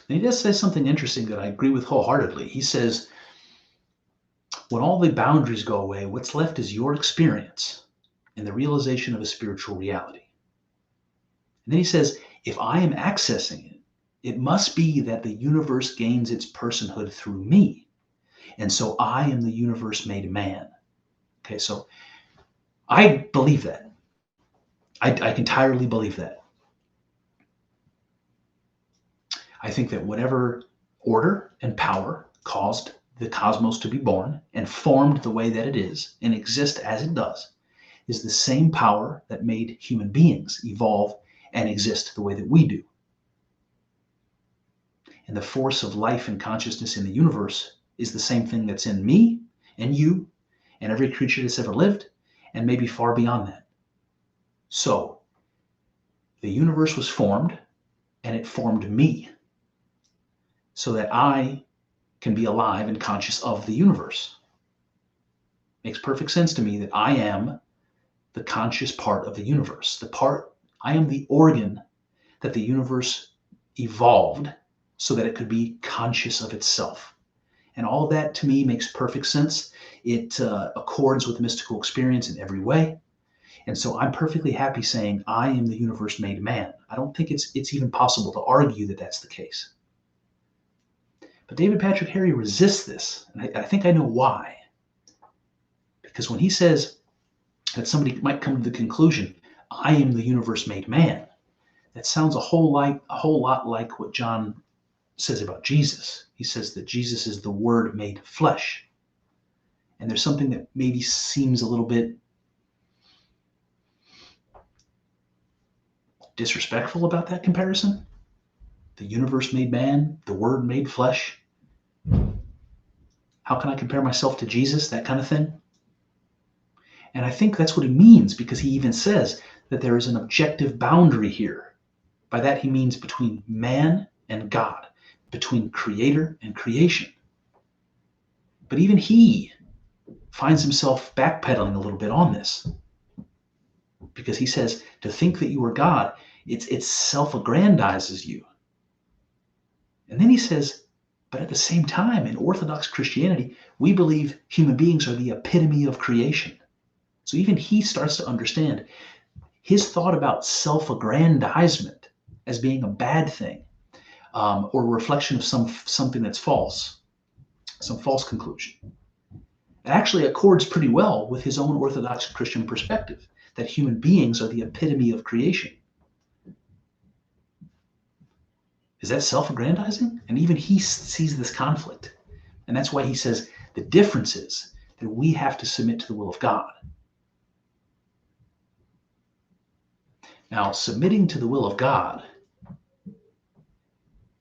And he does say something interesting that I agree with wholeheartedly. He says, when all the boundaries go away, what's left is your experience and the realization of a spiritual reality. And then he says, if I am accessing it, it must be that the universe gains its personhood through me. And so I am the universe made man. Okay, so I believe that. I entirely believe that. I think that whatever order and power caused the cosmos to be born and formed the way that it is and exist as it does is the same power that made human beings evolve and exist the way that we do. And the force of life and consciousness in the universe is the same thing that's in me and you and every creature that's ever lived, and maybe far beyond that. So, the universe was formed, and it formed me so that I can be alive and conscious of the universe. Makes perfect sense to me that I am the conscious part of the universe. I am the organ that the universe evolved so that it could be conscious of itself. And all of that to me makes perfect sense. It accords with mystical experience in every way. And so I'm perfectly happy saying I am the universe made man. I don't think it's even possible to argue that that's the case. But David Patrick Harry resists this. And I think I know why. Because when he says that somebody might come to the conclusion, I am the universe made man, that sounds a whole lot like what John says about Jesus. He says that Jesus is the Word made flesh. And there's something that maybe seems a little bit disrespectful about that comparison. The universe made man, the Word made flesh. How can I compare myself to Jesus? That kind of thing. And I think that's what he means, because he even says that there is an objective boundary here. By that he means between man and God, between creator and creation. But even he finds himself backpedaling a little bit on this, because he says to think that you are God, it self-aggrandizes you. And then he says, but at the same time, in Orthodox Christianity, we believe human beings are the epitome of creation. So even he starts to understand his thought about self-aggrandizement as being a bad thing, or a reflection of something that's false, some false conclusion. It actually accords pretty well with his own Orthodox Christian perspective, that human beings are the epitome of creation. Is that self-aggrandizing? And even he sees this conflict. And that's why he says the difference is that we have to submit to the will of God. Now, submitting to the will of God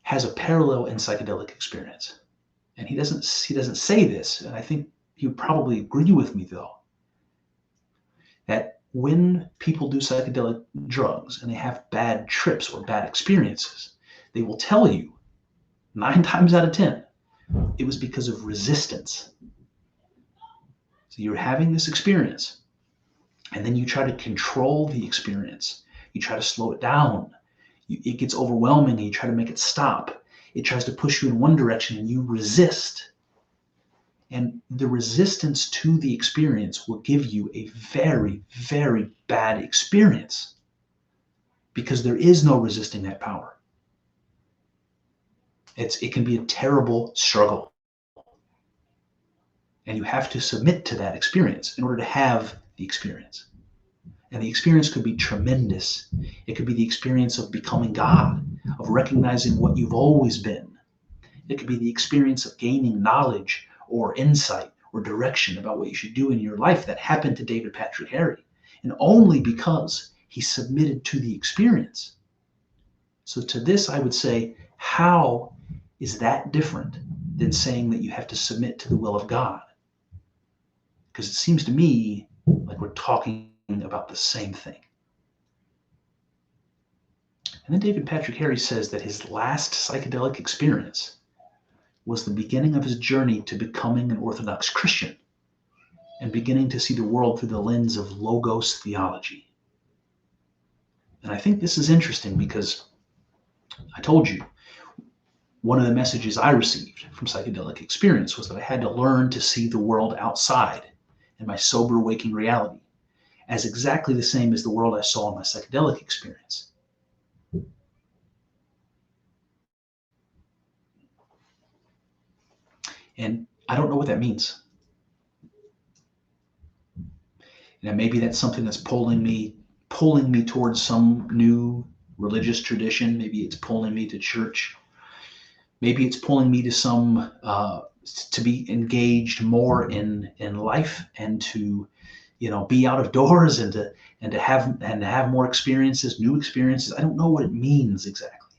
has a parallel in psychedelic experience. And he doesn't say this, and I think he would probably agree with me, though, that when people do psychedelic drugs and they have bad trips or bad experiences, they will tell you 9 times out of 10, it was because of resistance. So you're having this experience, and then you try to control the experience. You try to slow it down. It gets overwhelming, and you try to make it stop. It tries to push you in one direction, and you resist. And the resistance to the experience will give you a very, very bad experience, because there is no resisting that power. It can be a terrible struggle. And you have to submit to that experience in order to have the experience. And the experience could be tremendous. It could be the experience of becoming God, of recognizing what you've always been. It could be the experience of gaining knowledge or insight or direction about what you should do in your life. That happened to David Patrick Harry, and only because he submitted to the experience. So to this, I would say, how is that different than saying that you have to submit to the will of God? Because it seems to me like we're talking about the same thing. And then David Patrick Harry says that his last psychedelic experience was the beginning of his journey to becoming an Orthodox Christian and beginning to see the world through the lens of Logos theology. And I think this is interesting because I told you, one of the messages I received from psychedelic experience was that I had to learn to see the world outside in my sober waking reality as exactly the same as the world I saw in my psychedelic experience. And I don't know what that means. And maybe that's something that's pulling me towards some new religious tradition. Maybe it's pulling me to church. Maybe it's pulling me to some to be engaged more in life and to, be out of doors and to have more experiences, new experiences. I don't know what it means exactly,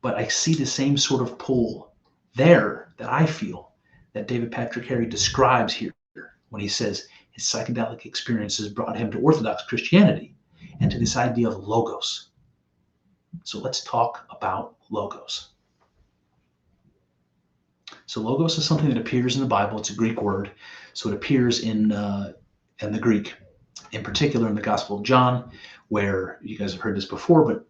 but I see the same sort of pull there that I feel that David Patrick Harry describes here when he says his psychedelic experiences brought him to Orthodox Christianity and to this idea of Logos. So let's talk about Logos. So Logos is something that appears in the Bible. It's a Greek word. So it appears in the Greek, in particular in the Gospel of John, where you guys have heard this before, but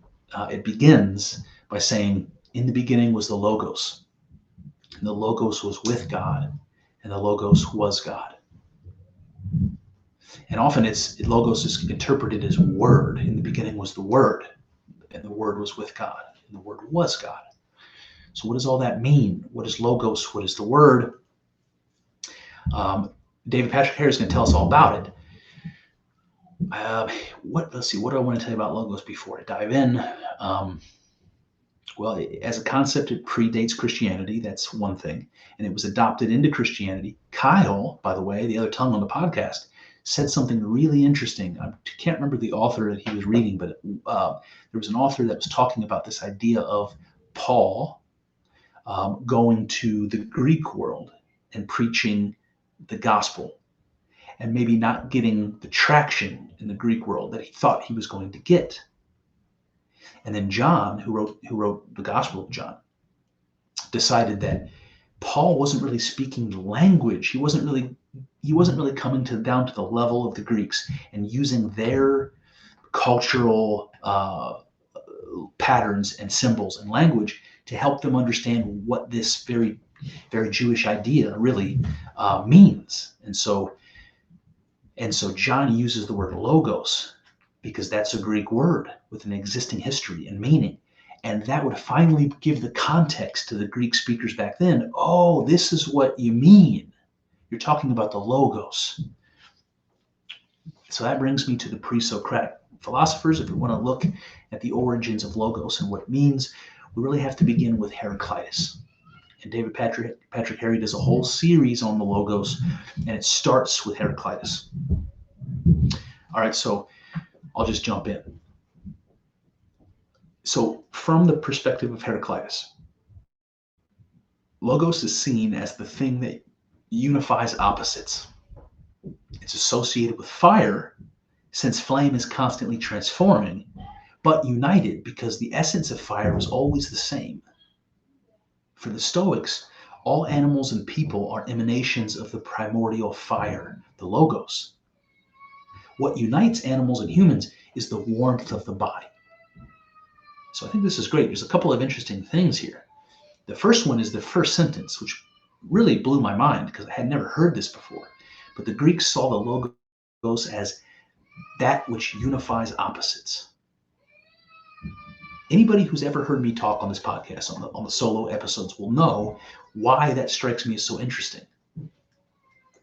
it begins by saying, in the beginning was the Logos. And the Logos was with God, and the Logos was God. And often Logos is interpreted as word. In the beginning was the Word, and the Word was with God, and the Word was God. So what does all that mean? What is Logos? What is the Word? David Patrick Harry is going to tell us all about it. Let's see. What do I want to tell you about Logos before I dive in? Well, as a concept, it predates Christianity. That's one thing. And it was adopted into Christianity. Kyle, by the way, the other tongue on the podcast, said something really interesting. I can't remember the author that he was reading, but there was an author that was talking about this idea of Paul going to the Greek world and preaching the gospel, and maybe not getting the traction in the Greek world that he thought he was going to get. And then John, who wrote the Gospel of John, decided that Paul wasn't really speaking the language. He wasn't really coming down to the level of the Greeks and using their cultural patterns and symbols and language to help them understand what this very, very Jewish idea really means. And so John uses the word logos because that's a Greek word with an existing history and meaning. And that would finally give the context to the Greek speakers back then. Oh, this is what you mean. You're talking about the logos. So that brings me to the pre-Socratic philosophers. If we want to look at the origins of logos and what it means, we really have to begin with Heraclitus. And David Patrick Harry does a whole series on the logos, and it starts with Heraclitus. All right, so I'll just jump in. So from the perspective of Heraclitus, logos is seen as the thing unifies opposites. It's associated with fire, since flame is constantly transforming, but united because the essence of fire was always the same. For the Stoics, all animals and people are emanations of the primordial fire, the Logos. What unites animals and humans is the warmth of the body. So I think this is great. There's a couple of interesting things here. The first one is the first sentence, which really blew my mind because I had never heard this before. But the Greeks saw the Logos as that which unifies opposites. Anybody who's ever heard me talk on this podcast, on the solo episodes, will know why that strikes me as so interesting.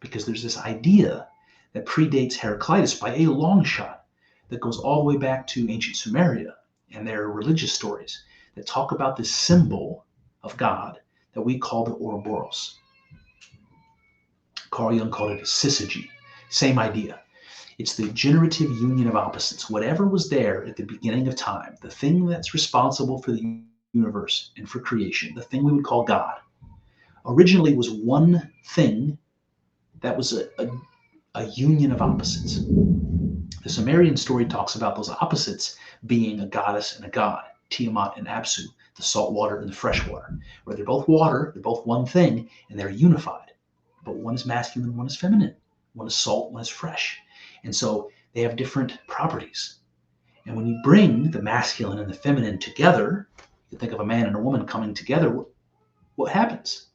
Because there's this idea that predates Heraclitus by a long shot that goes all the way back to ancient Sumeria and their religious stories that talk about this symbol of God that we call the Ouroboros. Carl Jung called it a syzygy. Same idea. It's the generative union of opposites. Whatever was there at the beginning of time, the thing that's responsible for the universe and for creation, the thing we would call God, originally was one thing that was a union of opposites. The Sumerian story talks about those opposites being a goddess and a god, Tiamat and Apsu, the salt water and the fresh water, where they're both water, they're both one thing, and they're unified. But one is masculine, one is feminine. One is salt, one is fresh. And so they have different properties. And when you bring the masculine and the feminine together, you think of a man and a woman coming together, what happens?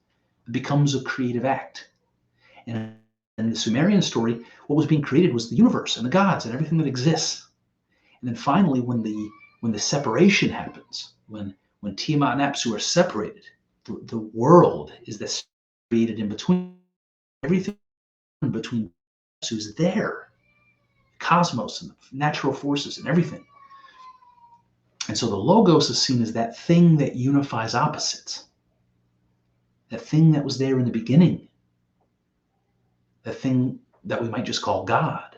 It becomes a creative act. And in the Sumerian story, what was being created was the universe and the gods and everything that exists. And then finally, when the separation happens, when Tiamat and Apsu are separated, the world is this created in between. Everything in between Apsu is there. Cosmos and natural forces and everything. And so the Logos is seen as that thing that unifies opposites. That thing that was there in the beginning. That thing that we might just call God.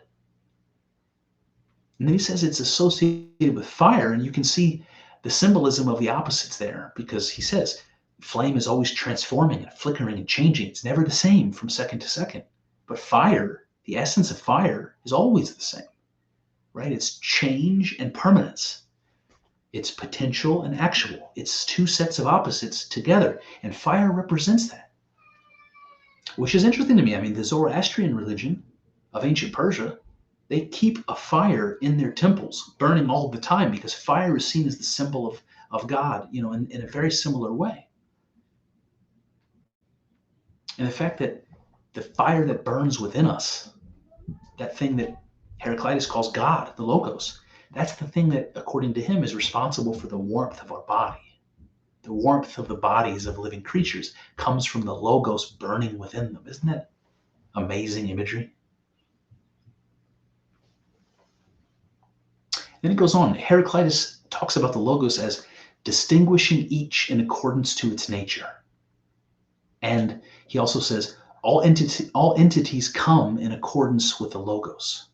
And then he says it's associated with fire, and you can see the symbolism of the opposites there, because he says flame is always transforming and flickering and changing. It's never the same from second to second. But fire, the essence of fire, is always the same. Right? It's change and permanence. It's potential and actual. It's two sets of opposites together. And fire represents that. Which is interesting to me. I mean, the Zoroastrian religion of ancient Persia, they keep a fire in their temples, burning all the time, because fire is seen as the symbol of God, in a very similar way. And the fact that the fire that burns within us, that thing that Heraclitus calls God, the Logos, that's the thing that, according to him, is responsible for the warmth of our body. The warmth of the bodies of living creatures comes from the Logos burning within them. Isn't that amazing imagery? Then it goes on. Heraclitus talks about the Logos as distinguishing each in accordance to its nature. And he also says all entities come in accordance with the Logos.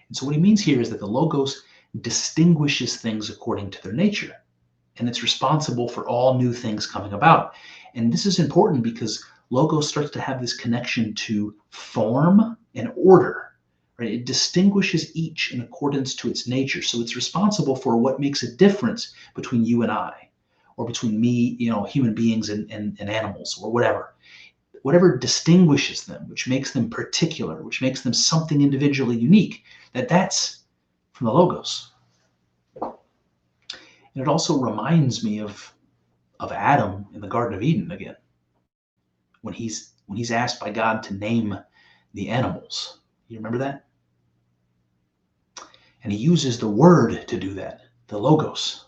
And so what he means here is that the Logos distinguishes things according to their nature, and it's responsible for all new things coming about. And this is important because Logos starts to have this connection to form and order, right? It distinguishes each in accordance to its nature. So it's responsible for what makes a difference between you and I, or between me, human beings and animals, or whatever. Whatever distinguishes them, which makes them particular, which makes them something individually unique, that's from the Logos. And it also reminds me of Adam in the Garden of Eden again, when he's asked by God to name the animals. You remember that? And he uses the word to do that, the Logos,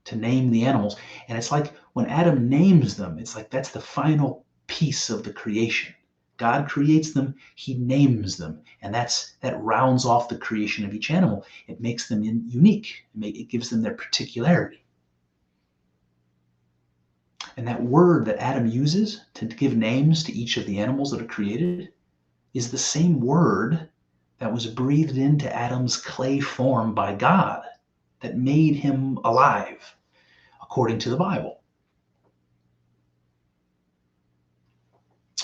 to name the animals. And it's like when Adam names them, it's like that's the final piece of the creation. God creates them, he names them, and that rounds off the creation of each animal. It makes them unique. It gives them their particularity. And that word that Adam uses to give names to each of the animals that are created is the same word that was breathed into Adam's clay form by God that made him alive, according to the Bible.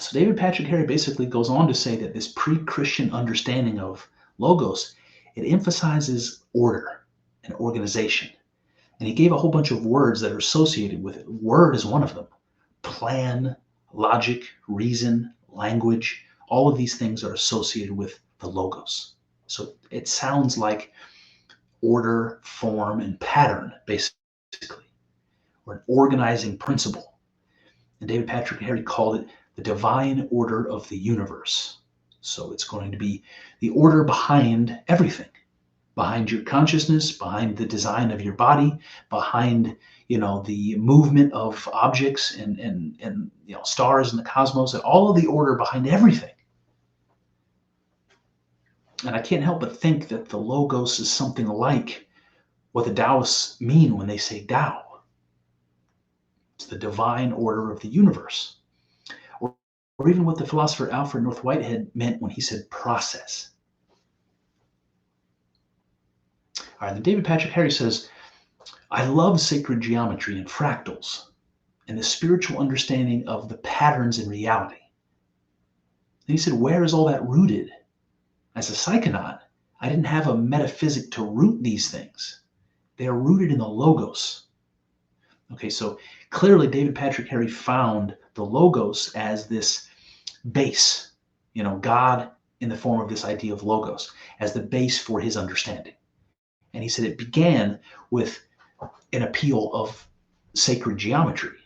So David Patrick Henry basically goes on to say that this pre-Christian understanding of logos, it emphasizes order and organization. And he gave a whole bunch of words that are associated with it. Word is one of them. Plan, logic, reason, language, all of these things are associated with the logos. So it sounds like order, form, and pattern, basically, or an organizing principle. And David Patrick Henry called it the divine order of the universe. So it's going to be the order behind everything, behind your consciousness, behind the design of your body, behind the movement of objects and stars in the cosmos, and all of the order behind everything. And I can't help but think that the logos is something like what the Taoists mean when they say Tao. It's the divine order of the universe. Or even what the philosopher Alfred North Whitehead meant when he said process. All right, then David Patrick Henry says, I love sacred geometry and fractals and the spiritual understanding of the patterns in reality. And he said, where is all that rooted? As a psychonaut, I didn't have a metaphysic to root these things. They are rooted in the logos. Okay, so clearly David Patrick Henry found the logos as this base, God in the form of this idea of logos, as the base for his understanding. And he said it began with an appeal of sacred geometry,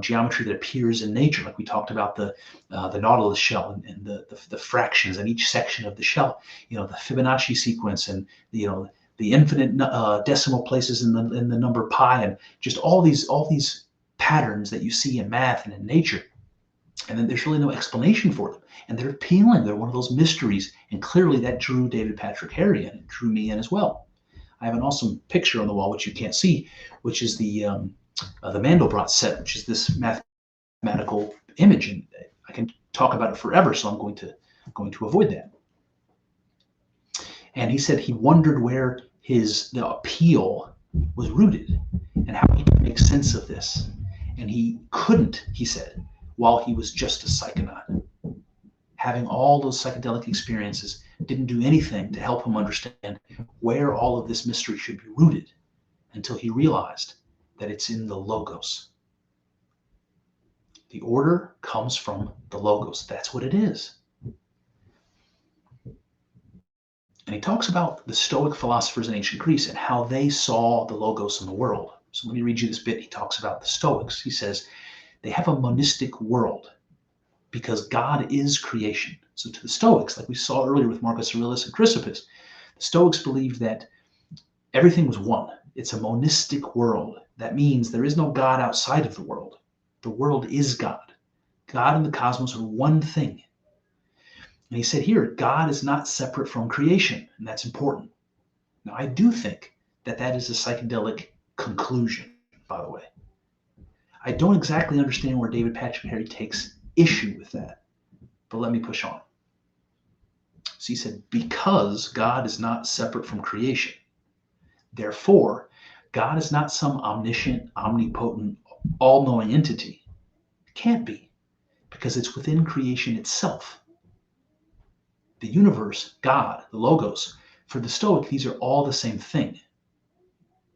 geometry that appears in nature, like we talked about the nautilus shell and the fractions in each section of the shell, the Fibonacci sequence and the infinite decimal places in the number pi, and just all these patterns that you see in math and in nature. And then there's really no explanation for them. And they're appealing. They're one of those mysteries. And clearly that drew David Patrick Henry in. It drew me in as well. I have an awesome picture on the wall, which you can't see, which is the Mandelbrot set, which is this mathematical image. And I can talk about it forever, so I'm going to avoid that. And he said he wondered where the appeal was rooted and how he could make sense of this. And he couldn't, he said, while he was just a psychonaut. Having all those psychedelic experiences didn't do anything to help him understand where all of this mystery should be rooted until he realized that it's in the logos. The order comes from the logos. That's what it is. And he talks about the Stoic philosophers in ancient Greece and how they saw the logos in the world. So let me read you this bit. He talks about the Stoics. He says, they have a monistic world because God is creation. So to the Stoics, like we saw earlier with Marcus Aurelius and Chrysippus, the Stoics believed that everything was one. It's a monistic world. That means there is no God outside of the world. The world is God. God and the cosmos are one thing. And he said here, God is not separate from creation, and that's important. Now, I do think that that is a psychedelic conclusion, by the way. I don't exactly understand where David Patrick Henry takes issue with that, but let me push on. So he said, because God is not separate from creation, therefore, God is not some omniscient, omnipotent, all-knowing entity. It can't be, because it's within creation itself. The universe, God, the logos, for the Stoic, these are all the same thing. He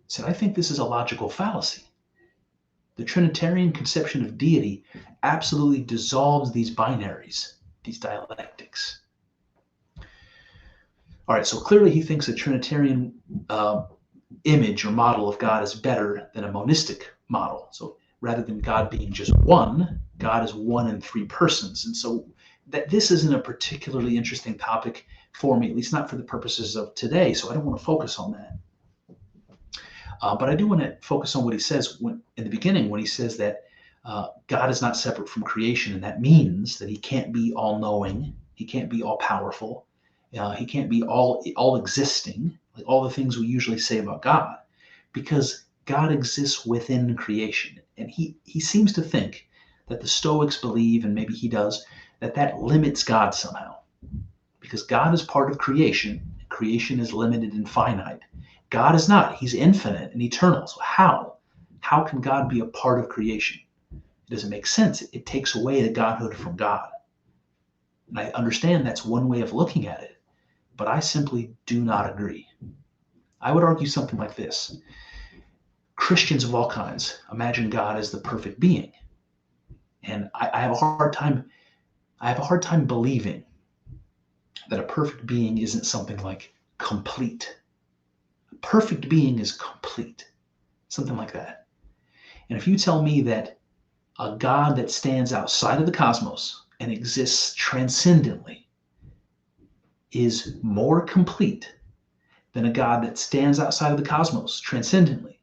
said, I think this is a logical fallacy. The Trinitarian conception of deity absolutely dissolves these binaries, these dialectics. All right, so clearly he thinks a Trinitarian image or model of God is better than a monistic model. So rather than God being just one, God is one in three persons. And so that this isn't a particularly interesting topic for me, at least not for the purposes of today, so I don't want to focus on that. But I do want to focus on what he says in the beginning when he says that God is not separate from creation, and that means that he can't be all-knowing, he can't be all-powerful, he can't be all-existing, like all the things we usually say about God, because God exists within creation. And he seems to think that the Stoics believe, and maybe he does, that limits God somehow. Because God is part of creation. Creation is limited and finite. God is not. He's infinite and eternal. So how? How can God be a part of creation? It doesn't make sense. It takes away the godhood from God. And I understand that's one way of looking at it, but I simply do not agree. I would argue something like this. Christians of all kinds imagine God as the perfect being. And I have a hard time believing that a perfect being isn't something like complete. A perfect being is complete, something like that. And if you tell me that a God that stands outside of the cosmos and exists transcendently is more complete than a God that stands outside of the cosmos transcendently,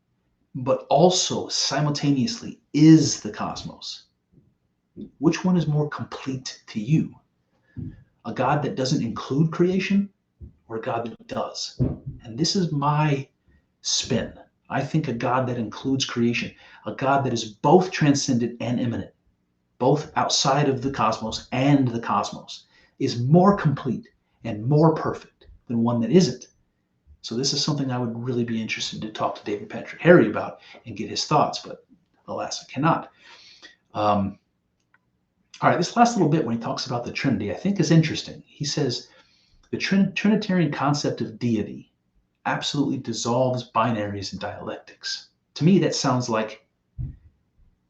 but also simultaneously is the cosmos, which one is more complete to you? A God that doesn't include creation or a God that does? And this is my spin. I think a God that includes creation, a God that is both transcendent and immanent, both outside of the cosmos and the cosmos, is more complete and more perfect than one that isn't. So this is something I would really be interested to talk to David Patrick Harry about and get his thoughts, but alas, I cannot. All right, this last little bit when he talks about the Trinity, I think is interesting. He says the Trinitarian concept of deity absolutely dissolves binaries and dialectics. To me, that sounds like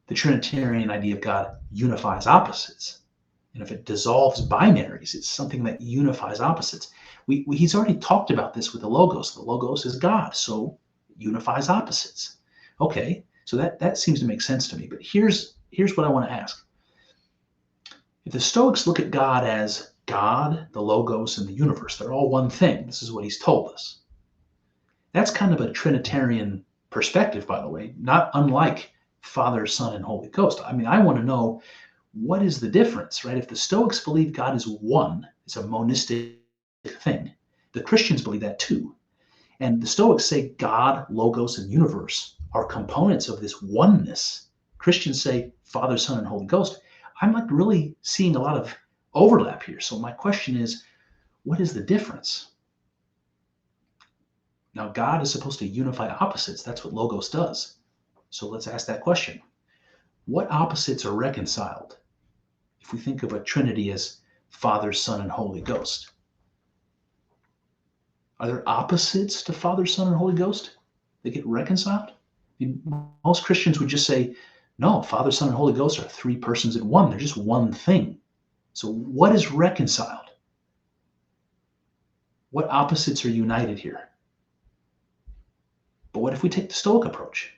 the Trinitarian idea of God unifies opposites. And if it dissolves binaries, it's something that unifies opposites. He's already talked about this with the Logos. The Logos is God, so it unifies opposites. Okay, so that seems to make sense to me. But here's what I want to ask. If the Stoics look at God as God, the Logos, and the universe, they're all one thing. This is what he's told us. That's kind of a Trinitarian perspective, by the way, not unlike Father, Son, and Holy Ghost. I mean, I want to know, what is the difference, right? If the Stoics believe God is one, it's a monistic thing. The Christians believe that too. And the Stoics say God, Logos, and universe are components of this oneness. Christians say Father, Son, and Holy Ghost. I'm like really seeing a lot of overlap here. So my question is, what is the difference? Now, God is supposed to unify opposites. That's what Logos does. So let's ask that question. What opposites are reconciled if we think of a Trinity as Father, Son, and Holy Ghost? Are there opposites to Father, Son, and Holy Ghost that get reconciled? I mean, most Christians would just say, no, Father, Son, and Holy Ghost are three persons in one. They're just one thing. So what is reconciled? What opposites are united here? But what if we take the Stoic approach?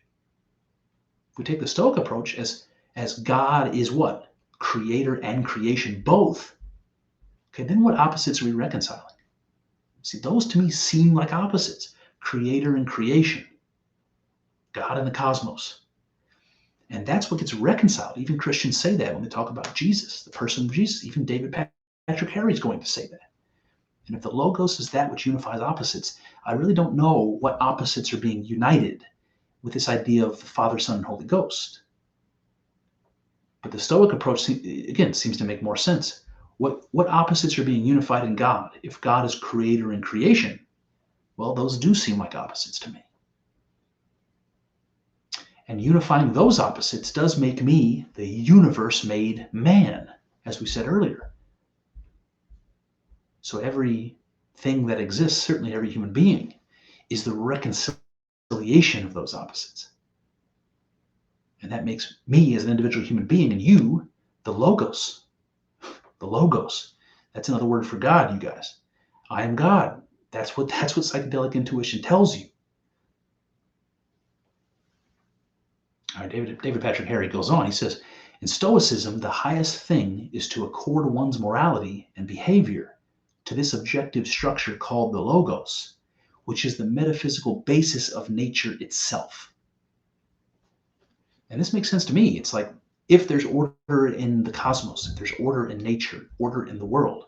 If we take the Stoic approach as God is what? Creator and creation both. Okay, then what opposites are we reconciling? See, those to me seem like opposites. Creator and creation. God and the cosmos. And that's what gets reconciled. Even Christians say that when they talk about Jesus, the person of Jesus. Even David Patrick Harry is going to say that. And if the Logos is that which unifies opposites, I really don't know what opposites are being united with this idea of the Father, Son, and Holy Ghost. But the Stoic approach, again, seems to make more sense. What opposites are being unified in God? If God is creator and creation, well, those do seem like opposites to me. And unifying those opposites does make me the universe-made man, as we said earlier. So everything that exists, certainly every human being, is the reconciliation of those opposites. And that makes me as an individual human being and you the Logos. The Logos. That's another word for God, you guys. I am God. That's what psychedelic intuition tells you. All right, David Patrick Harry goes on. He says, in Stoicism, the highest thing is to accord one's morality and behavior to this objective structure called the Logos, which is the metaphysical basis of nature itself. And this makes sense to me. It's like, if there's order in the cosmos, if there's order in nature, order in the world,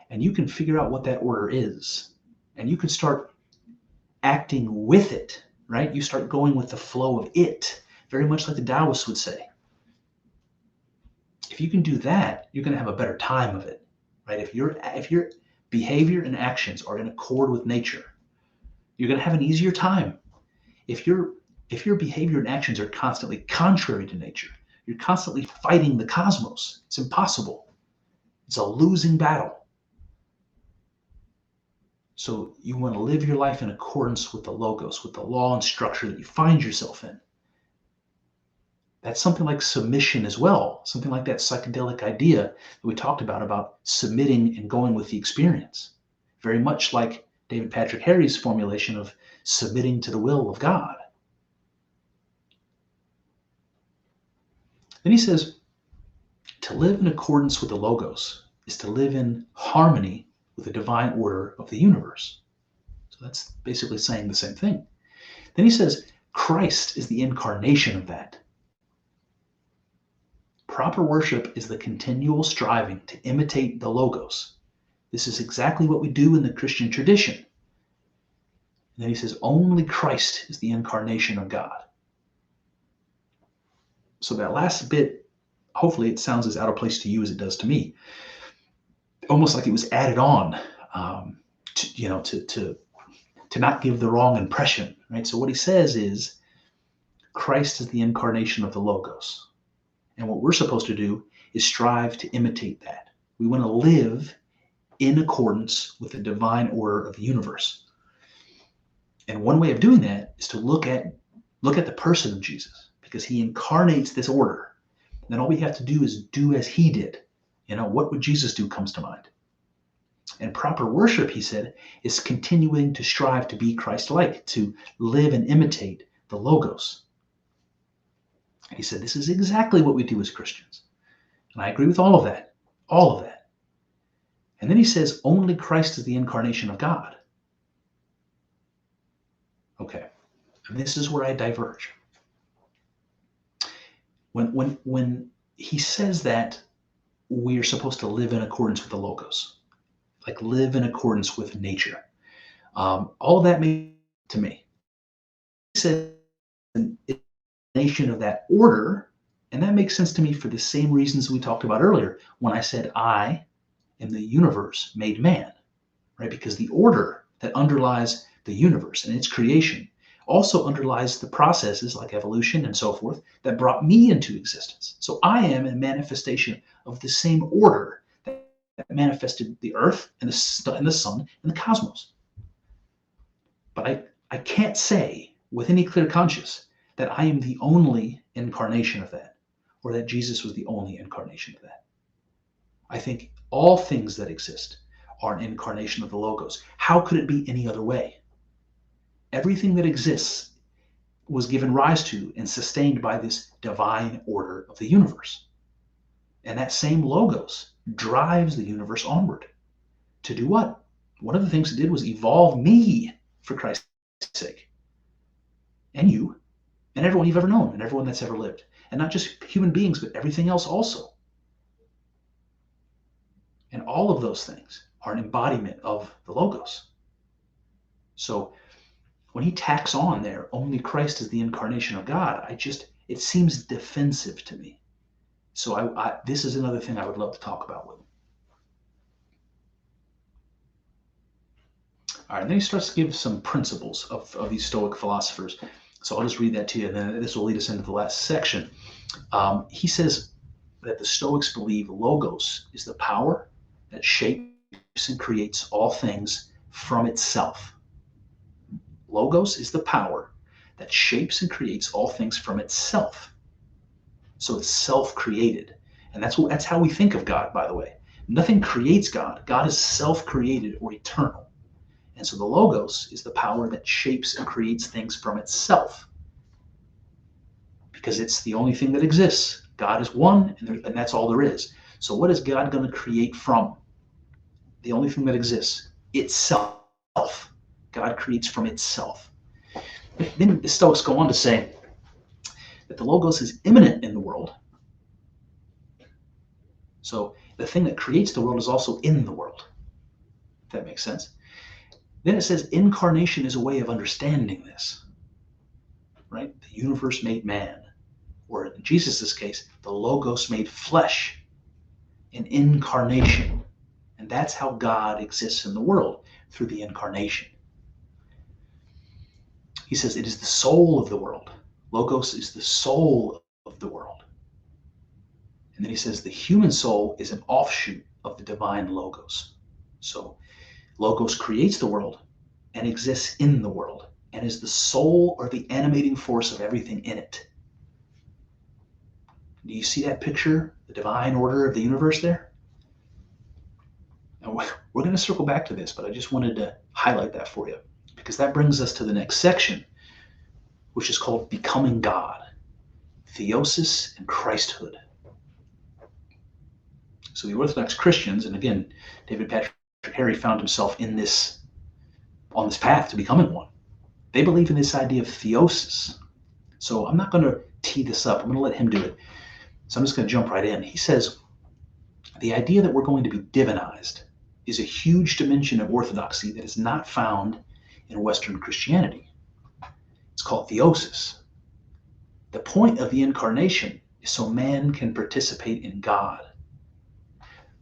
and you can figure out what that order is, and you can start acting with it, right? You start going with the flow of it, very much like the Taoists would say. If you can do that, you're going to have a better time of it, right? If your behavior and actions are in accord with nature, you're going to have an easier time. If your behavior and actions are constantly contrary to nature, you're constantly fighting the cosmos. It's impossible. It's a losing battle. So you want to live your life in accordance with the Logos, with the law and structure that you find yourself in. That's something like submission as well, something like that psychedelic idea that we talked about submitting and going with the experience. Very much like David Patrick Harry's formulation of submitting to the will of God. Then he says, to live in accordance with the Logos is to live in harmony with the divine order of the universe. So that's basically saying the same thing. Then he says, Christ is the incarnation of that. Proper worship is the continual striving to imitate the Logos. This is exactly what we do in the Christian tradition. And then he says, only Christ is the incarnation of God. So that last bit, hopefully it sounds as out of place to you as it does to me. Almost like it was added on to not give the wrong impression, right? So what he says is, Christ is the incarnation of the Logos. And what we're supposed to do is strive to imitate that. We want to live in accordance with the divine order of the universe. And one way of doing that is to look at the person of Jesus, because he incarnates this order. And then all we have to do is do as he did. What would Jesus do comes to mind. And proper worship, he said, is continuing to strive to be Christ-like, to live and imitate the Logos. And he said, this is exactly what we do as Christians. And I agree with all of that. All of that. And then he says, only Christ is the incarnation of God. Okay. And this is where I diverge. When he says that we are supposed to live in accordance with the Logos, like live in accordance with nature, all of that makes sense to me. He said, nation of that order, and that makes sense to me for the same reasons we talked about earlier when I said I am the universe made man, right? Because the order that underlies the universe and its creation also underlies the processes like evolution and so forth that brought me into existence. So I am a manifestation of the same order that manifested the earth and the sun and the cosmos. But I can't say with any clear conscience that I am the only incarnation of that, or that Jesus was the only incarnation of that. I think all things that exist are an incarnation of the Logos. How could it be any other way? Everything that exists was given rise to and sustained by this divine order of the universe. And that same Logos drives the universe onward. To do what? One of the things it did was evolve me, for Christ's sake. And you. And everyone you've ever known, and everyone that's ever lived. And not just human beings, but everything else also. And all of those things are an embodiment of the Logos. So when he tacks on there, only Christ is the incarnation of God, it seems defensive to me. So this is another thing I would love to talk about with him. All right, and then he starts to give some principles of these Stoic philosophers. So I'll just read that to you, and then this will lead us into the last section. He says that the Stoics believe Logos is the power that shapes and creates all things from itself. Logos is the power that shapes and creates all things from itself. So it's self-created. And that's how we think of God, by the way. Nothing creates God. God is self-created or eternal. And so the Logos is the power that shapes and creates things from itself. Because it's the only thing that exists. God is one, and that's all there is. So what is God going to create from? The only thing that exists. Itself. God creates from itself. Then the Stoics go on to say that the Logos is immanent in the world. So the thing that creates the world is also in the world. If that makes sense. Then it says incarnation is a way of understanding this. Right? The universe made man. Or in Jesus' case, the Logos made flesh. An incarnation. And that's how God exists in the world, through the incarnation. He says it is the soul of the world. Logos is the soul of the world. And then he says the human soul is an offshoot of the divine logos. So logos creates the world and exists in the world and is the soul or the animating force of everything in it. Do you see that picture, the divine order of the universe there? And we're going to circle back to this, but I just wanted to highlight that for you because that brings us to the next section, which is called Becoming God, Theosis and Christhood. So the Orthodox Christians, and again, David Patrick Harry found himself on this path to becoming one. They believe in this idea of theosis. So I'm not going to tee this up. I'm going to let him do it. So I'm just going to jump right in. He says, the idea that we're going to be divinized is a huge dimension of orthodoxy that is not found in Western Christianity. It's called theosis. The point of the incarnation is so man can participate in God.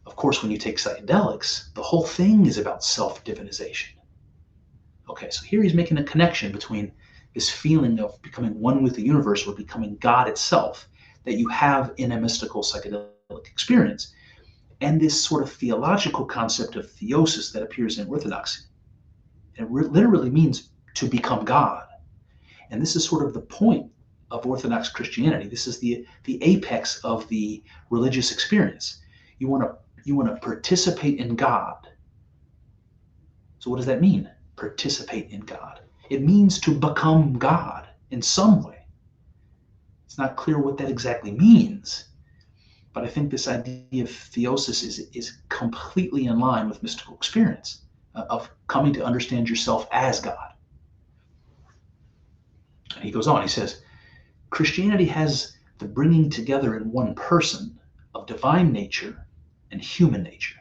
Of course, when you take psychedelics, the whole thing is about self-divinization. Okay, so here he's making a connection between this feeling of becoming one with the universe or becoming God itself that you have in a mystical psychedelic experience, and this sort of theological concept of theosis that appears in Orthodoxy. It literally means to become God. And this is sort of the point of Orthodox Christianity. This is the apex of the religious experience. You want to participate in God. So what does that mean? Participate in God. It means to become God in some way. It's not clear what that exactly means, but I think this idea of theosis is completely in line with mystical experience of coming to understand yourself as God. And he goes on, he says, Christianity has the bringing together in one person of divine nature and human nature.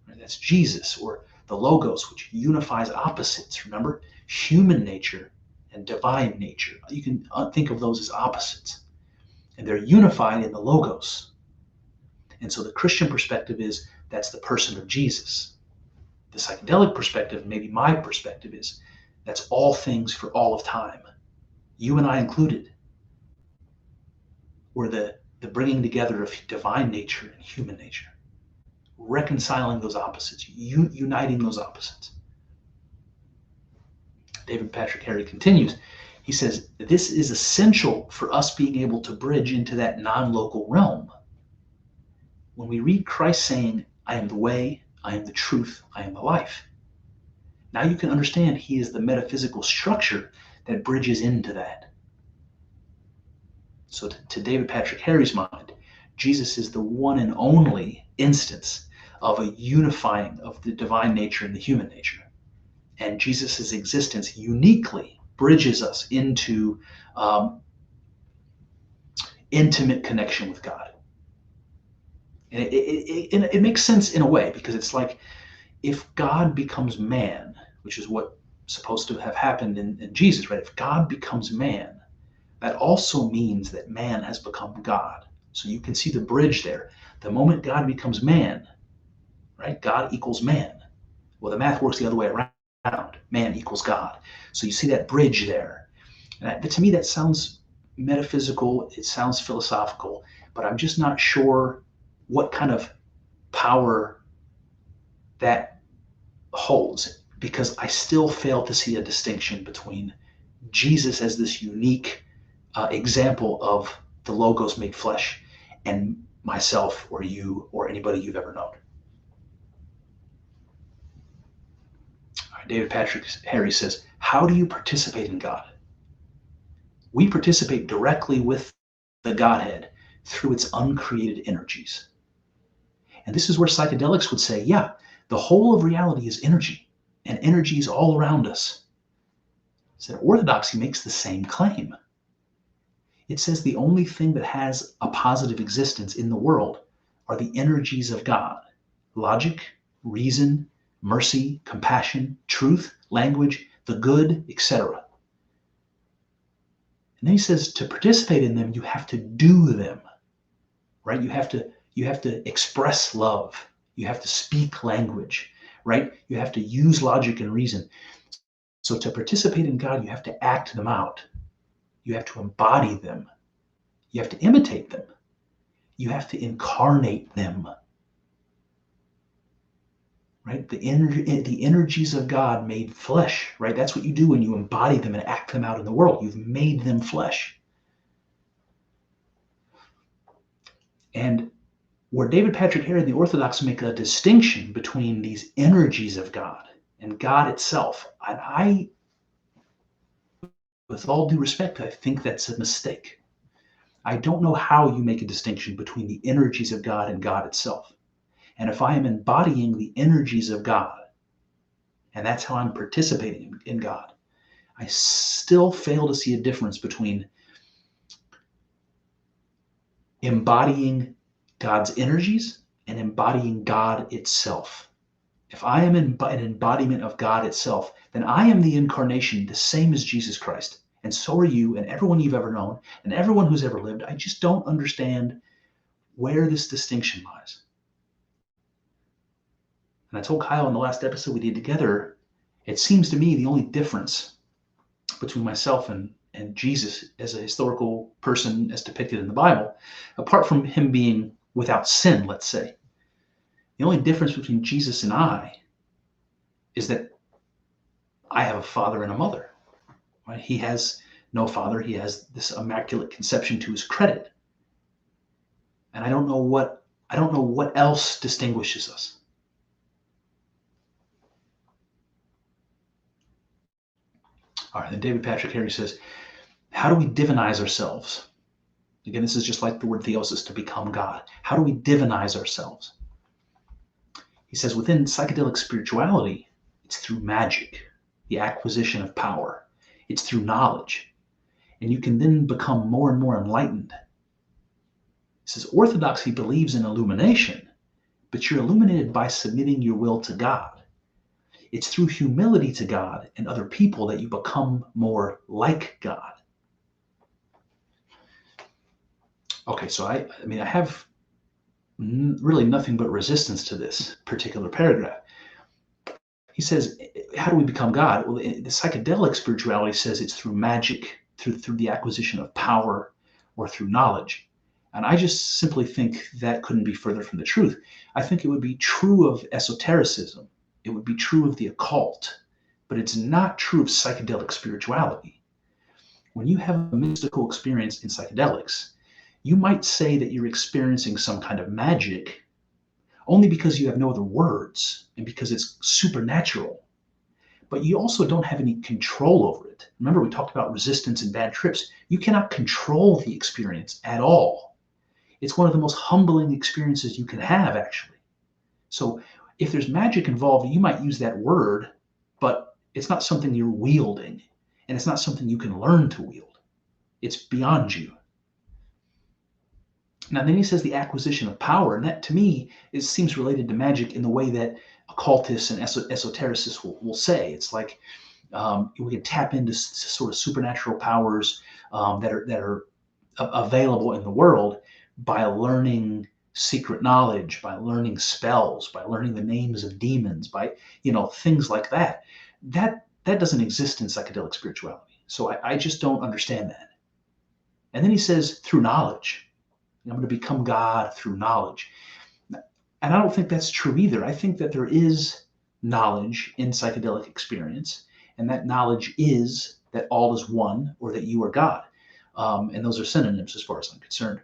That's Jesus, or the Logos, which unifies opposites. Remember, human nature and divine nature. You can think of those as opposites. And they're unified in the Logos. And so the Christian perspective is that's the person of Jesus. The psychedelic perspective, maybe my perspective, is that's all things for all of time. You and I included. We're the bringing together of divine nature and human nature. Reconciling those opposites, uniting those opposites. David Patrick Harry continues. He says, this is essential for us being able to bridge into that non-local realm. When we read Christ saying, I am the way, I am the truth, I am the life. Now you can understand he is the metaphysical structure that bridges into that. So to David Patrick Harry's mind, Jesus is the one and only instance of a unifying of the divine nature and the human nature. And Jesus' existence uniquely bridges us into intimate connection with God. And it makes sense in a way, because it's like if God becomes man, which is what's supposed to have happened in Jesus, right? If God becomes man, that also means that man has become God. So you can see the bridge there. The moment God becomes man, right? God equals man. Well, the math works the other way around. Man equals God. So you see that bridge there. And to me, that sounds metaphysical. It sounds philosophical, but I'm just not sure what kind of power that holds, because I still fail to see a distinction between Jesus as this unique example of the Logos made flesh and myself or you or anybody you've ever known. David Patrick Harry says, how do you participate in God? We participate directly with the Godhead through its uncreated energies. And this is where psychedelics would say, yeah, the whole of reality is energy, and energy is all around us. So Orthodoxy makes the same claim. It says the only thing that has a positive existence in the world are the energies of God: logic, reason, mercy, compassion, truth, language, the good, etc. And then he says to participate in them, you have to do them, right? You have to express love. You have to speak language, right? You have to use logic and reason. So to participate in God, you have to act them out. You have to embody them. You have to imitate them. You have to incarnate them. right? The energies of God made flesh, right? That's what you do when you embody them and act them out in the world. You've made them flesh. And where David Patrick Henry and the Orthodox make a distinction between these energies of God and God itself, and I, with all due respect, I think that's a mistake. I don't know how you make a distinction between the energies of God and God itself. And if I am embodying the energies of God, and that's how I'm participating in God, I still fail to see a difference between embodying God's energies and embodying God itself. If I am an embodiment of God itself, then I am the incarnation, the same as Jesus Christ. And so are you and everyone you've ever known and everyone who's ever lived. I just don't understand where this distinction lies. And I told Kyle in the last episode we did together, it seems to me the only difference between myself and Jesus as a historical person as depicted in the Bible, apart from him being without sin, let's say, the only difference between Jesus and I is that I have a father and a mother. Right? He has no father. He has this immaculate conception to his credit. And I don't know what else distinguishes us. All right, then David Patrick Henry says, how do we divinize ourselves? Again, this is just like the word theosis, to become God. How do we divinize ourselves? He says, within psychedelic spirituality, it's through magic, the acquisition of power. It's through knowledge. And you can then become more and more enlightened. He says, orthodoxy believes in illumination, but you're illuminated by submitting your will to God. It's through humility to God and other people that you become more like God. Okay, so I have really nothing but resistance to this particular paragraph. He says, how do we become God? Well, the psychedelic spirituality says it's through magic, through the acquisition of power, or through knowledge. And I just simply think that couldn't be further from the truth. I think it would be true of esotericism. It would be true of the occult, but it's not true of psychedelic spirituality. When you have a mystical experience in psychedelics, you might say that you're experiencing some kind of magic only because you have no other words and because it's supernatural. But you also don't have any control over it. Remember, we talked about resistance and bad trips. You cannot control the experience at all. It's one of the most humbling experiences you can have, actually. So if there's magic involved, you might use that word, but it's not something you're wielding, and it's not something you can learn to wield. It's beyond you. Now, then he says the acquisition of power, and that to me seems related to magic in the way that occultists and esotericists will say. It's like we can tap into sort of supernatural powers that are available in the world by learning secret knowledge, by learning spells, by learning the names of demons, by things like that. That doesn't exist in psychedelic spirituality. So I just don't understand that. And then he says through knowledge. I'm going to become God through knowledge. And I don't think that's true either. I think that there is knowledge in psychedelic experience, and that knowledge is that all is one, or that you are God. And those are synonyms as far as I'm concerned.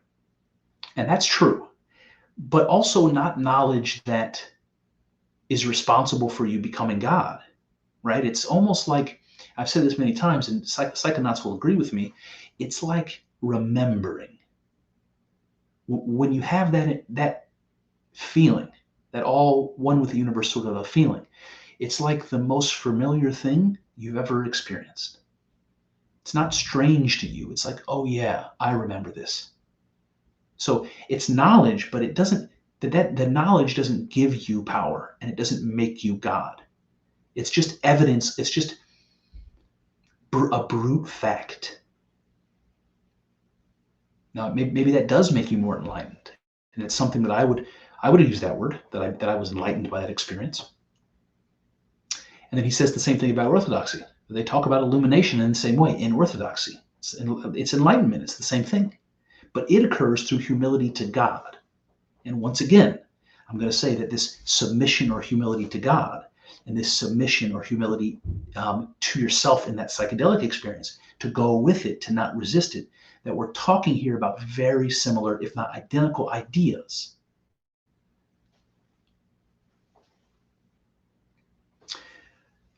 And that's true, but also not knowledge that is responsible for you becoming God, right? It's almost like, I've said this many times, and psychonauts will agree with me, it's like remembering. When you have that feeling, that all one with the universe sort of a feeling, it's like the most familiar thing you've ever experienced. It's not strange to you. It's like, oh yeah, I remember this. So it's knowledge, but it doesn't, the knowledge doesn't give you power, and it doesn't make you God. It's just evidence. It's just a brute fact. Now, maybe that does make you more enlightened, and it's something that I would use that word, that I was enlightened by that experience. And then he says the same thing about orthodoxy. They talk about illumination in the same way in orthodoxy. It's enlightenment. It's the same thing, but it occurs through humility to God. And once again, I'm going to say that this submission or humility to God and this submission or humility to yourself in that psychedelic experience, to go with it, to not resist it, that we're talking here about very similar, if not identical, ideas.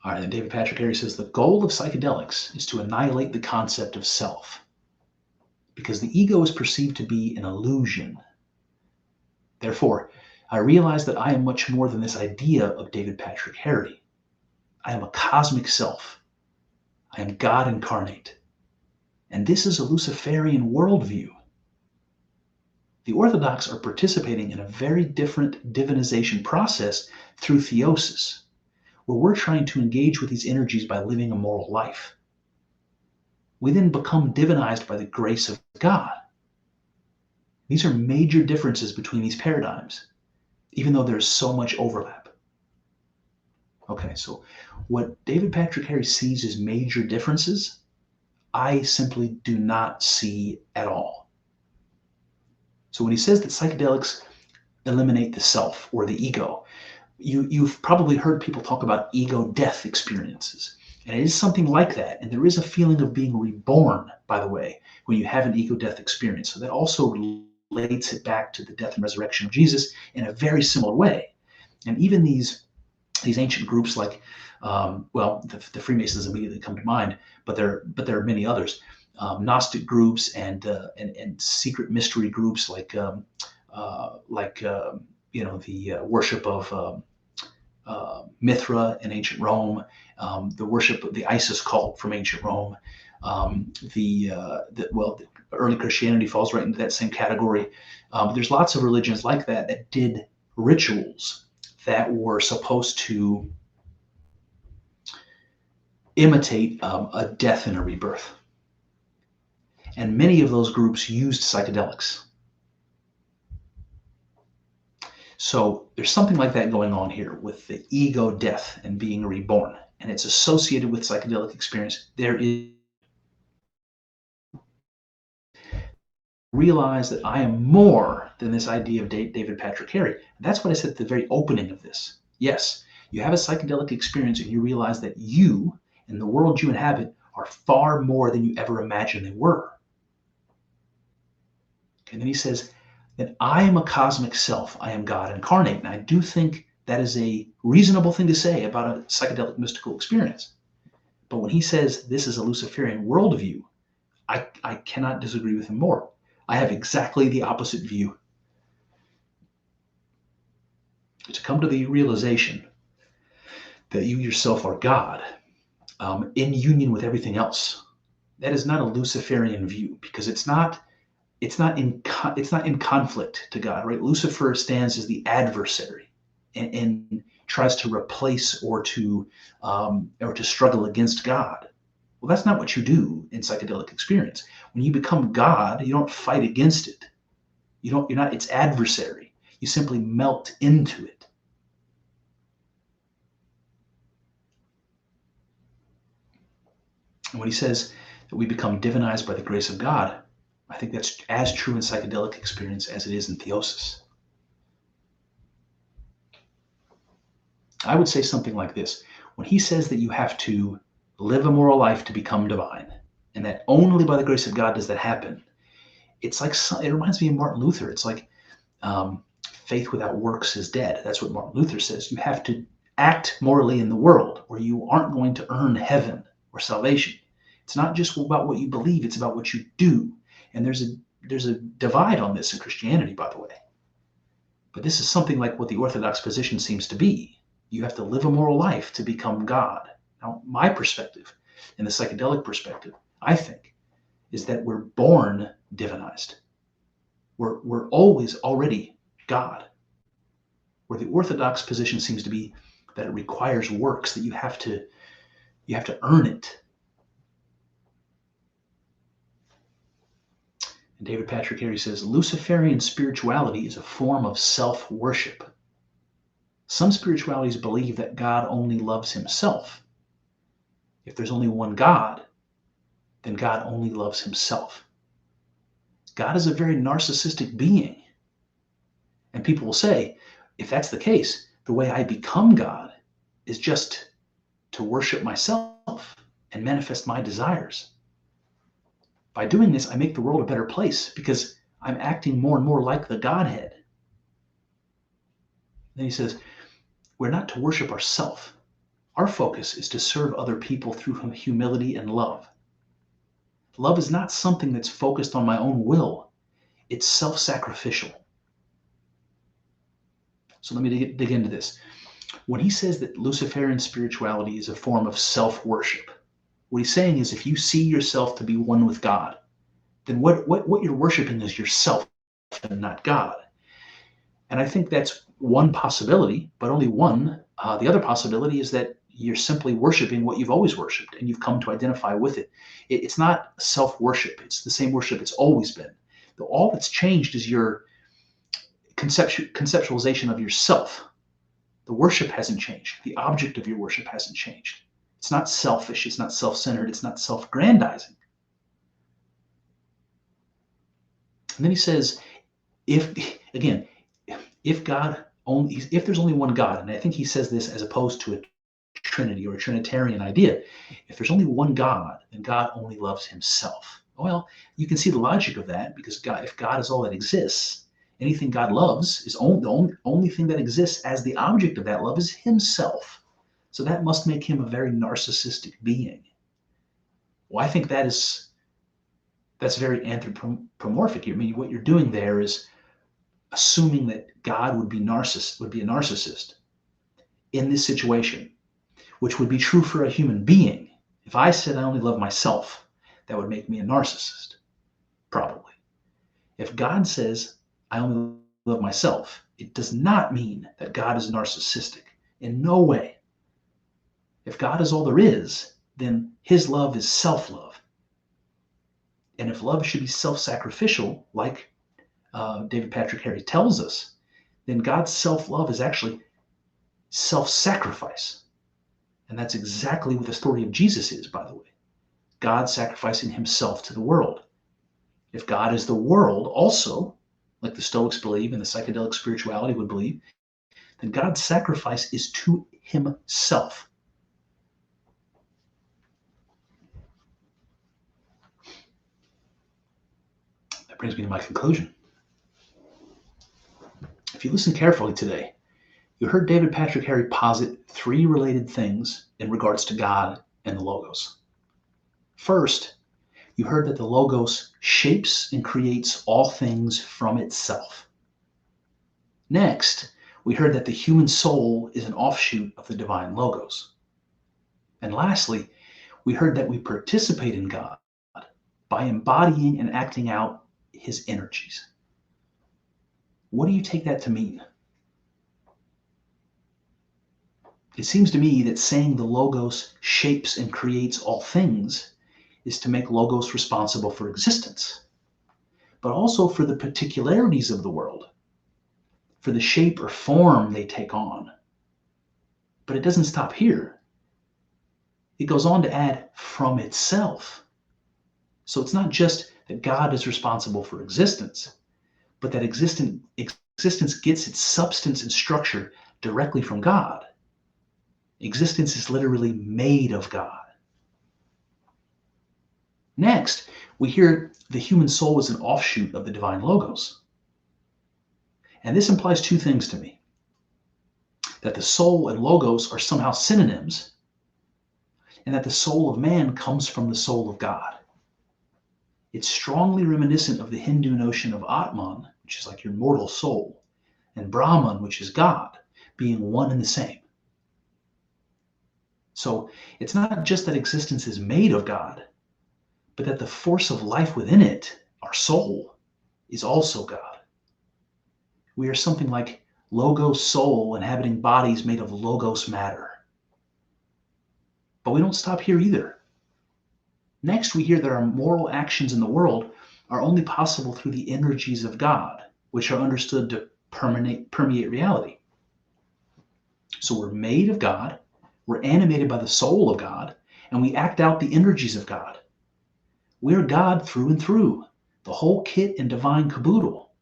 All right, and David Patrick Harry says the goal of psychedelics is to annihilate the concept of self because the ego is perceived to be an illusion. Therefore, I realize that I am much more than this idea of David Patrick Harry. I am a cosmic self. I am God incarnate. And this is a Luciferian worldview. The Orthodox are participating in a very different divinization process through theosis, where we're trying to engage with these energies by living a moral life. We then become divinized by the grace of God. These are major differences between these paradigms, even though there's so much overlap. Okay, so what David Patrick Harry sees as major differences, I simply do not see at all. So when he says that psychedelics eliminate the self or the ego, you've probably heard people talk about ego death experiences. And it is something like that. And there is a feeling of being reborn, by the way, when you have an ego death experience. So that also relates it back to the death and resurrection of Jesus in a very similar way. And even these ancient groups like, the Freemasons immediately come to mind, but there are many others. Gnostic groups and secret mystery groups like the worship of Mithra in ancient Rome, the worship of the Isis cult from ancient Rome. The early Christianity falls right into that same category. There's lots of religions like that did rituals that were supposed to imitate a death and a rebirth. And many of those groups used psychedelics. So there's something like that going on here with the ego death and being reborn. And it's associated with psychedelic experience. There is realize that I am more than this idea of David Patrick Harry. And that's what I said at the very opening of this. Yes, you have a psychedelic experience and you realize that you and the world you inhabit are far more than you ever imagined they were. And then he says that I am a cosmic self. I am God incarnate. And I do think that is a reasonable thing to say about a psychedelic mystical experience. But when he says this is a Luciferian worldview, I cannot disagree with him more. I have exactly the opposite view. To come to the realization that you yourself are God in union with everything else, that is not a Luciferian view because it's not in conflict to God, right? Lucifer stands as the adversary and tries to replace or to struggle against God. Well, that's not what you do in psychedelic experience. When you become God, you don't fight against it. You're not its adversary. You simply melt into it. And when he says that we become divinized by the grace of God, I think that's as true in psychedelic experience as it is in theosis. I would say something like this. When he says that you have to live a moral life to become divine, and that only by the grace of God does that happen, it's like, it reminds me of Martin Luther. It's like faith without works is dead. That's what Martin Luther says. You have to act morally in the world, or you aren't going to earn heaven or salvation. It's not just about what you believe, it's about what you do. And there's a divide on this in Christianity, by the way. But this is something like what the Orthodox position seems to be. You have to live a moral life to become God. Now, my perspective, and the psychedelic perspective, I think, is that we're born divinized. We're always already God. Where the Orthodox position seems to be that it requires works, that you have to earn it. And David Patrick Harry says, Luciferian spirituality is a form of self-worship. Some spiritualities believe that God only loves himself. If there's only one God, then God only loves himself. God is a very narcissistic being. And people will say, if that's the case, the way I become God is just to worship myself and manifest my desires. By doing this, I make the world a better place because I'm acting more and more like the Godhead. Then he says, we're not to worship ourselves. Our focus is to serve other people through humility and love. Love is not something that's focused on my own will. It's self-sacrificial. So let me dig into this. When he says that Luciferian spirituality is a form of self-worship, what he's saying is if you see yourself to be one with God, then what you're worshiping is yourself and not God. And I think that's one possibility, but only one. The other possibility is that you're simply worshiping what you've always worshiped and you've come to identify with it. It's not self-worship. It's the same worship it's always been. All that's changed is your conceptualization of yourself. The worship hasn't changed. The object of your worship hasn't changed. It's not selfish. It's not self-centered. It's not self-grandizing. And then he says, if there's only one God, and I think he says this as opposed to a Trinity or a Trinitarian idea, if there's only one God, then God only loves himself. Well, you can see the logic of that because if God is all that exists, anything God loves is the only thing that exists as the object of that love is himself. So that must make him a very narcissistic being. Well, I think that's very anthropomorphic. I mean, what you're doing there is assuming that God would be a narcissist in this situation, which would be true for a human being. If I said I only love myself, that would make me a narcissist, probably. If God says I only love myself, it does not mean that God is narcissistic. In no way. If God is all there is, then his love is self-love. And if love should be self-sacrificial, like David Patrick Henry tells us, then God's self-love is actually self-sacrifice. And that's exactly what the story of Jesus is, by the way. God sacrificing himself to the world. If God is the world also, like the Stoics believe and the psychedelic spirituality would believe, then God's sacrifice is to himself. That brings me to my conclusion. If you listen carefully today, you heard David Patrick Henry posit three related things in regards to God and the Logos. First, you heard that the Logos shapes and creates all things from itself. Next, we heard that the human soul is an offshoot of the divine Logos. And lastly, we heard that we participate in God by embodying and acting out his energies. What do you take that to mean? It seems to me that saying the Logos shapes and creates all things is to make Logos responsible for existence, but also for the particularities of the world, for the shape or form they take on. But it doesn't stop here. It goes on to add from itself. So it's not just that God is responsible for existence, but that existence gets its substance and structure directly from God. Existence is literally made of God. Next, we hear the human soul is an offshoot of the divine Logos. And this implies two things to me. That the soul and Logos are somehow synonyms, and that the soul of man comes from the soul of God. It's strongly reminiscent of the Hindu notion of Atman, which is like your mortal soul, and Brahman, which is God, being one and the same. So it's not just that existence is made of God, but that the force of life within it, our soul, is also God. We are something like Logos soul inhabiting bodies made of Logos matter. But we don't stop here either. Next, we hear that our moral actions in the world are only possible through the energies of God, which are understood to permeate reality. So we're made of God, we're animated by the soul of God, and we act out the energies of God. We're God through and through, the whole kit and divine caboodle.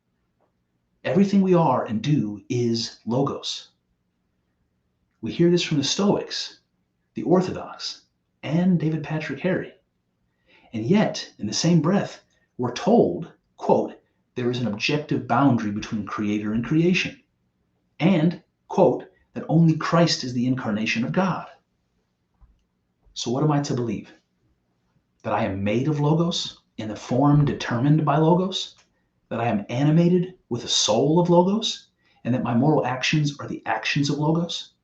Everything we are and do is logos. We hear this from the Stoics, the Orthodox, and David Patrick Harry. And yet, in the same breath, we're told, quote, there is an objective boundary between creator and creation, and, quote, that only Christ is the incarnation of God. So what am I to believe? That I am made of logos in the form determined by logos? That I am animated with a soul of logos? And that my moral actions are the actions of logos?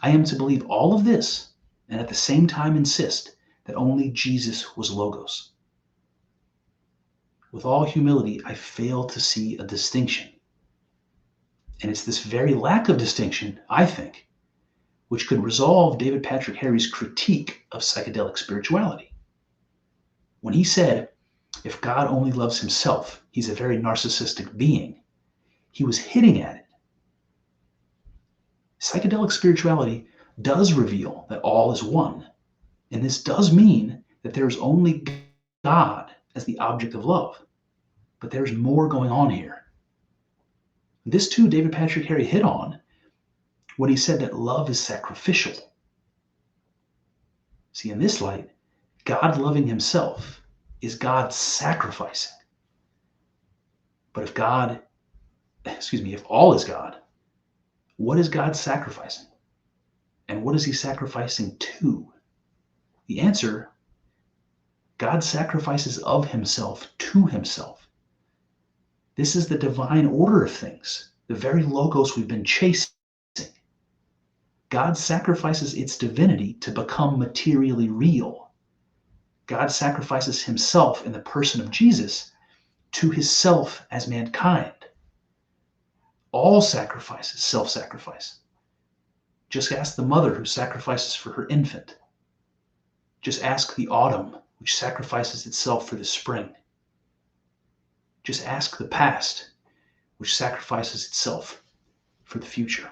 I am to believe all of this and at the same time insist that only Jesus was logos. With all humility, I fail to see a distinction. And it's this very lack of distinction, I think, which could resolve David Patrick Harry's critique of psychedelic spirituality. When he said, if God only loves himself, he's a very narcissistic being, he was hitting at it. Psychedelic spirituality does reveal that all is one, and this does mean that there is only God as the object of love. But there's more going on here. This too, David Patrick Harry hit on when he said that love is sacrificial. See, in this light, God loving himself is God sacrificing. But if all is God, what is God sacrificing? And what is he sacrificing to? The answer, God sacrifices of himself to himself. This is the divine order of things, the very logos we've been chasing. God sacrifices its divinity to become materially real. God sacrifices himself in the person of Jesus to his self as mankind. All sacrifice is self-sacrifice. Just ask the mother who sacrifices for her infant. Just ask the autumn, which sacrifices itself for the spring. Just ask the past, which sacrifices itself for the future.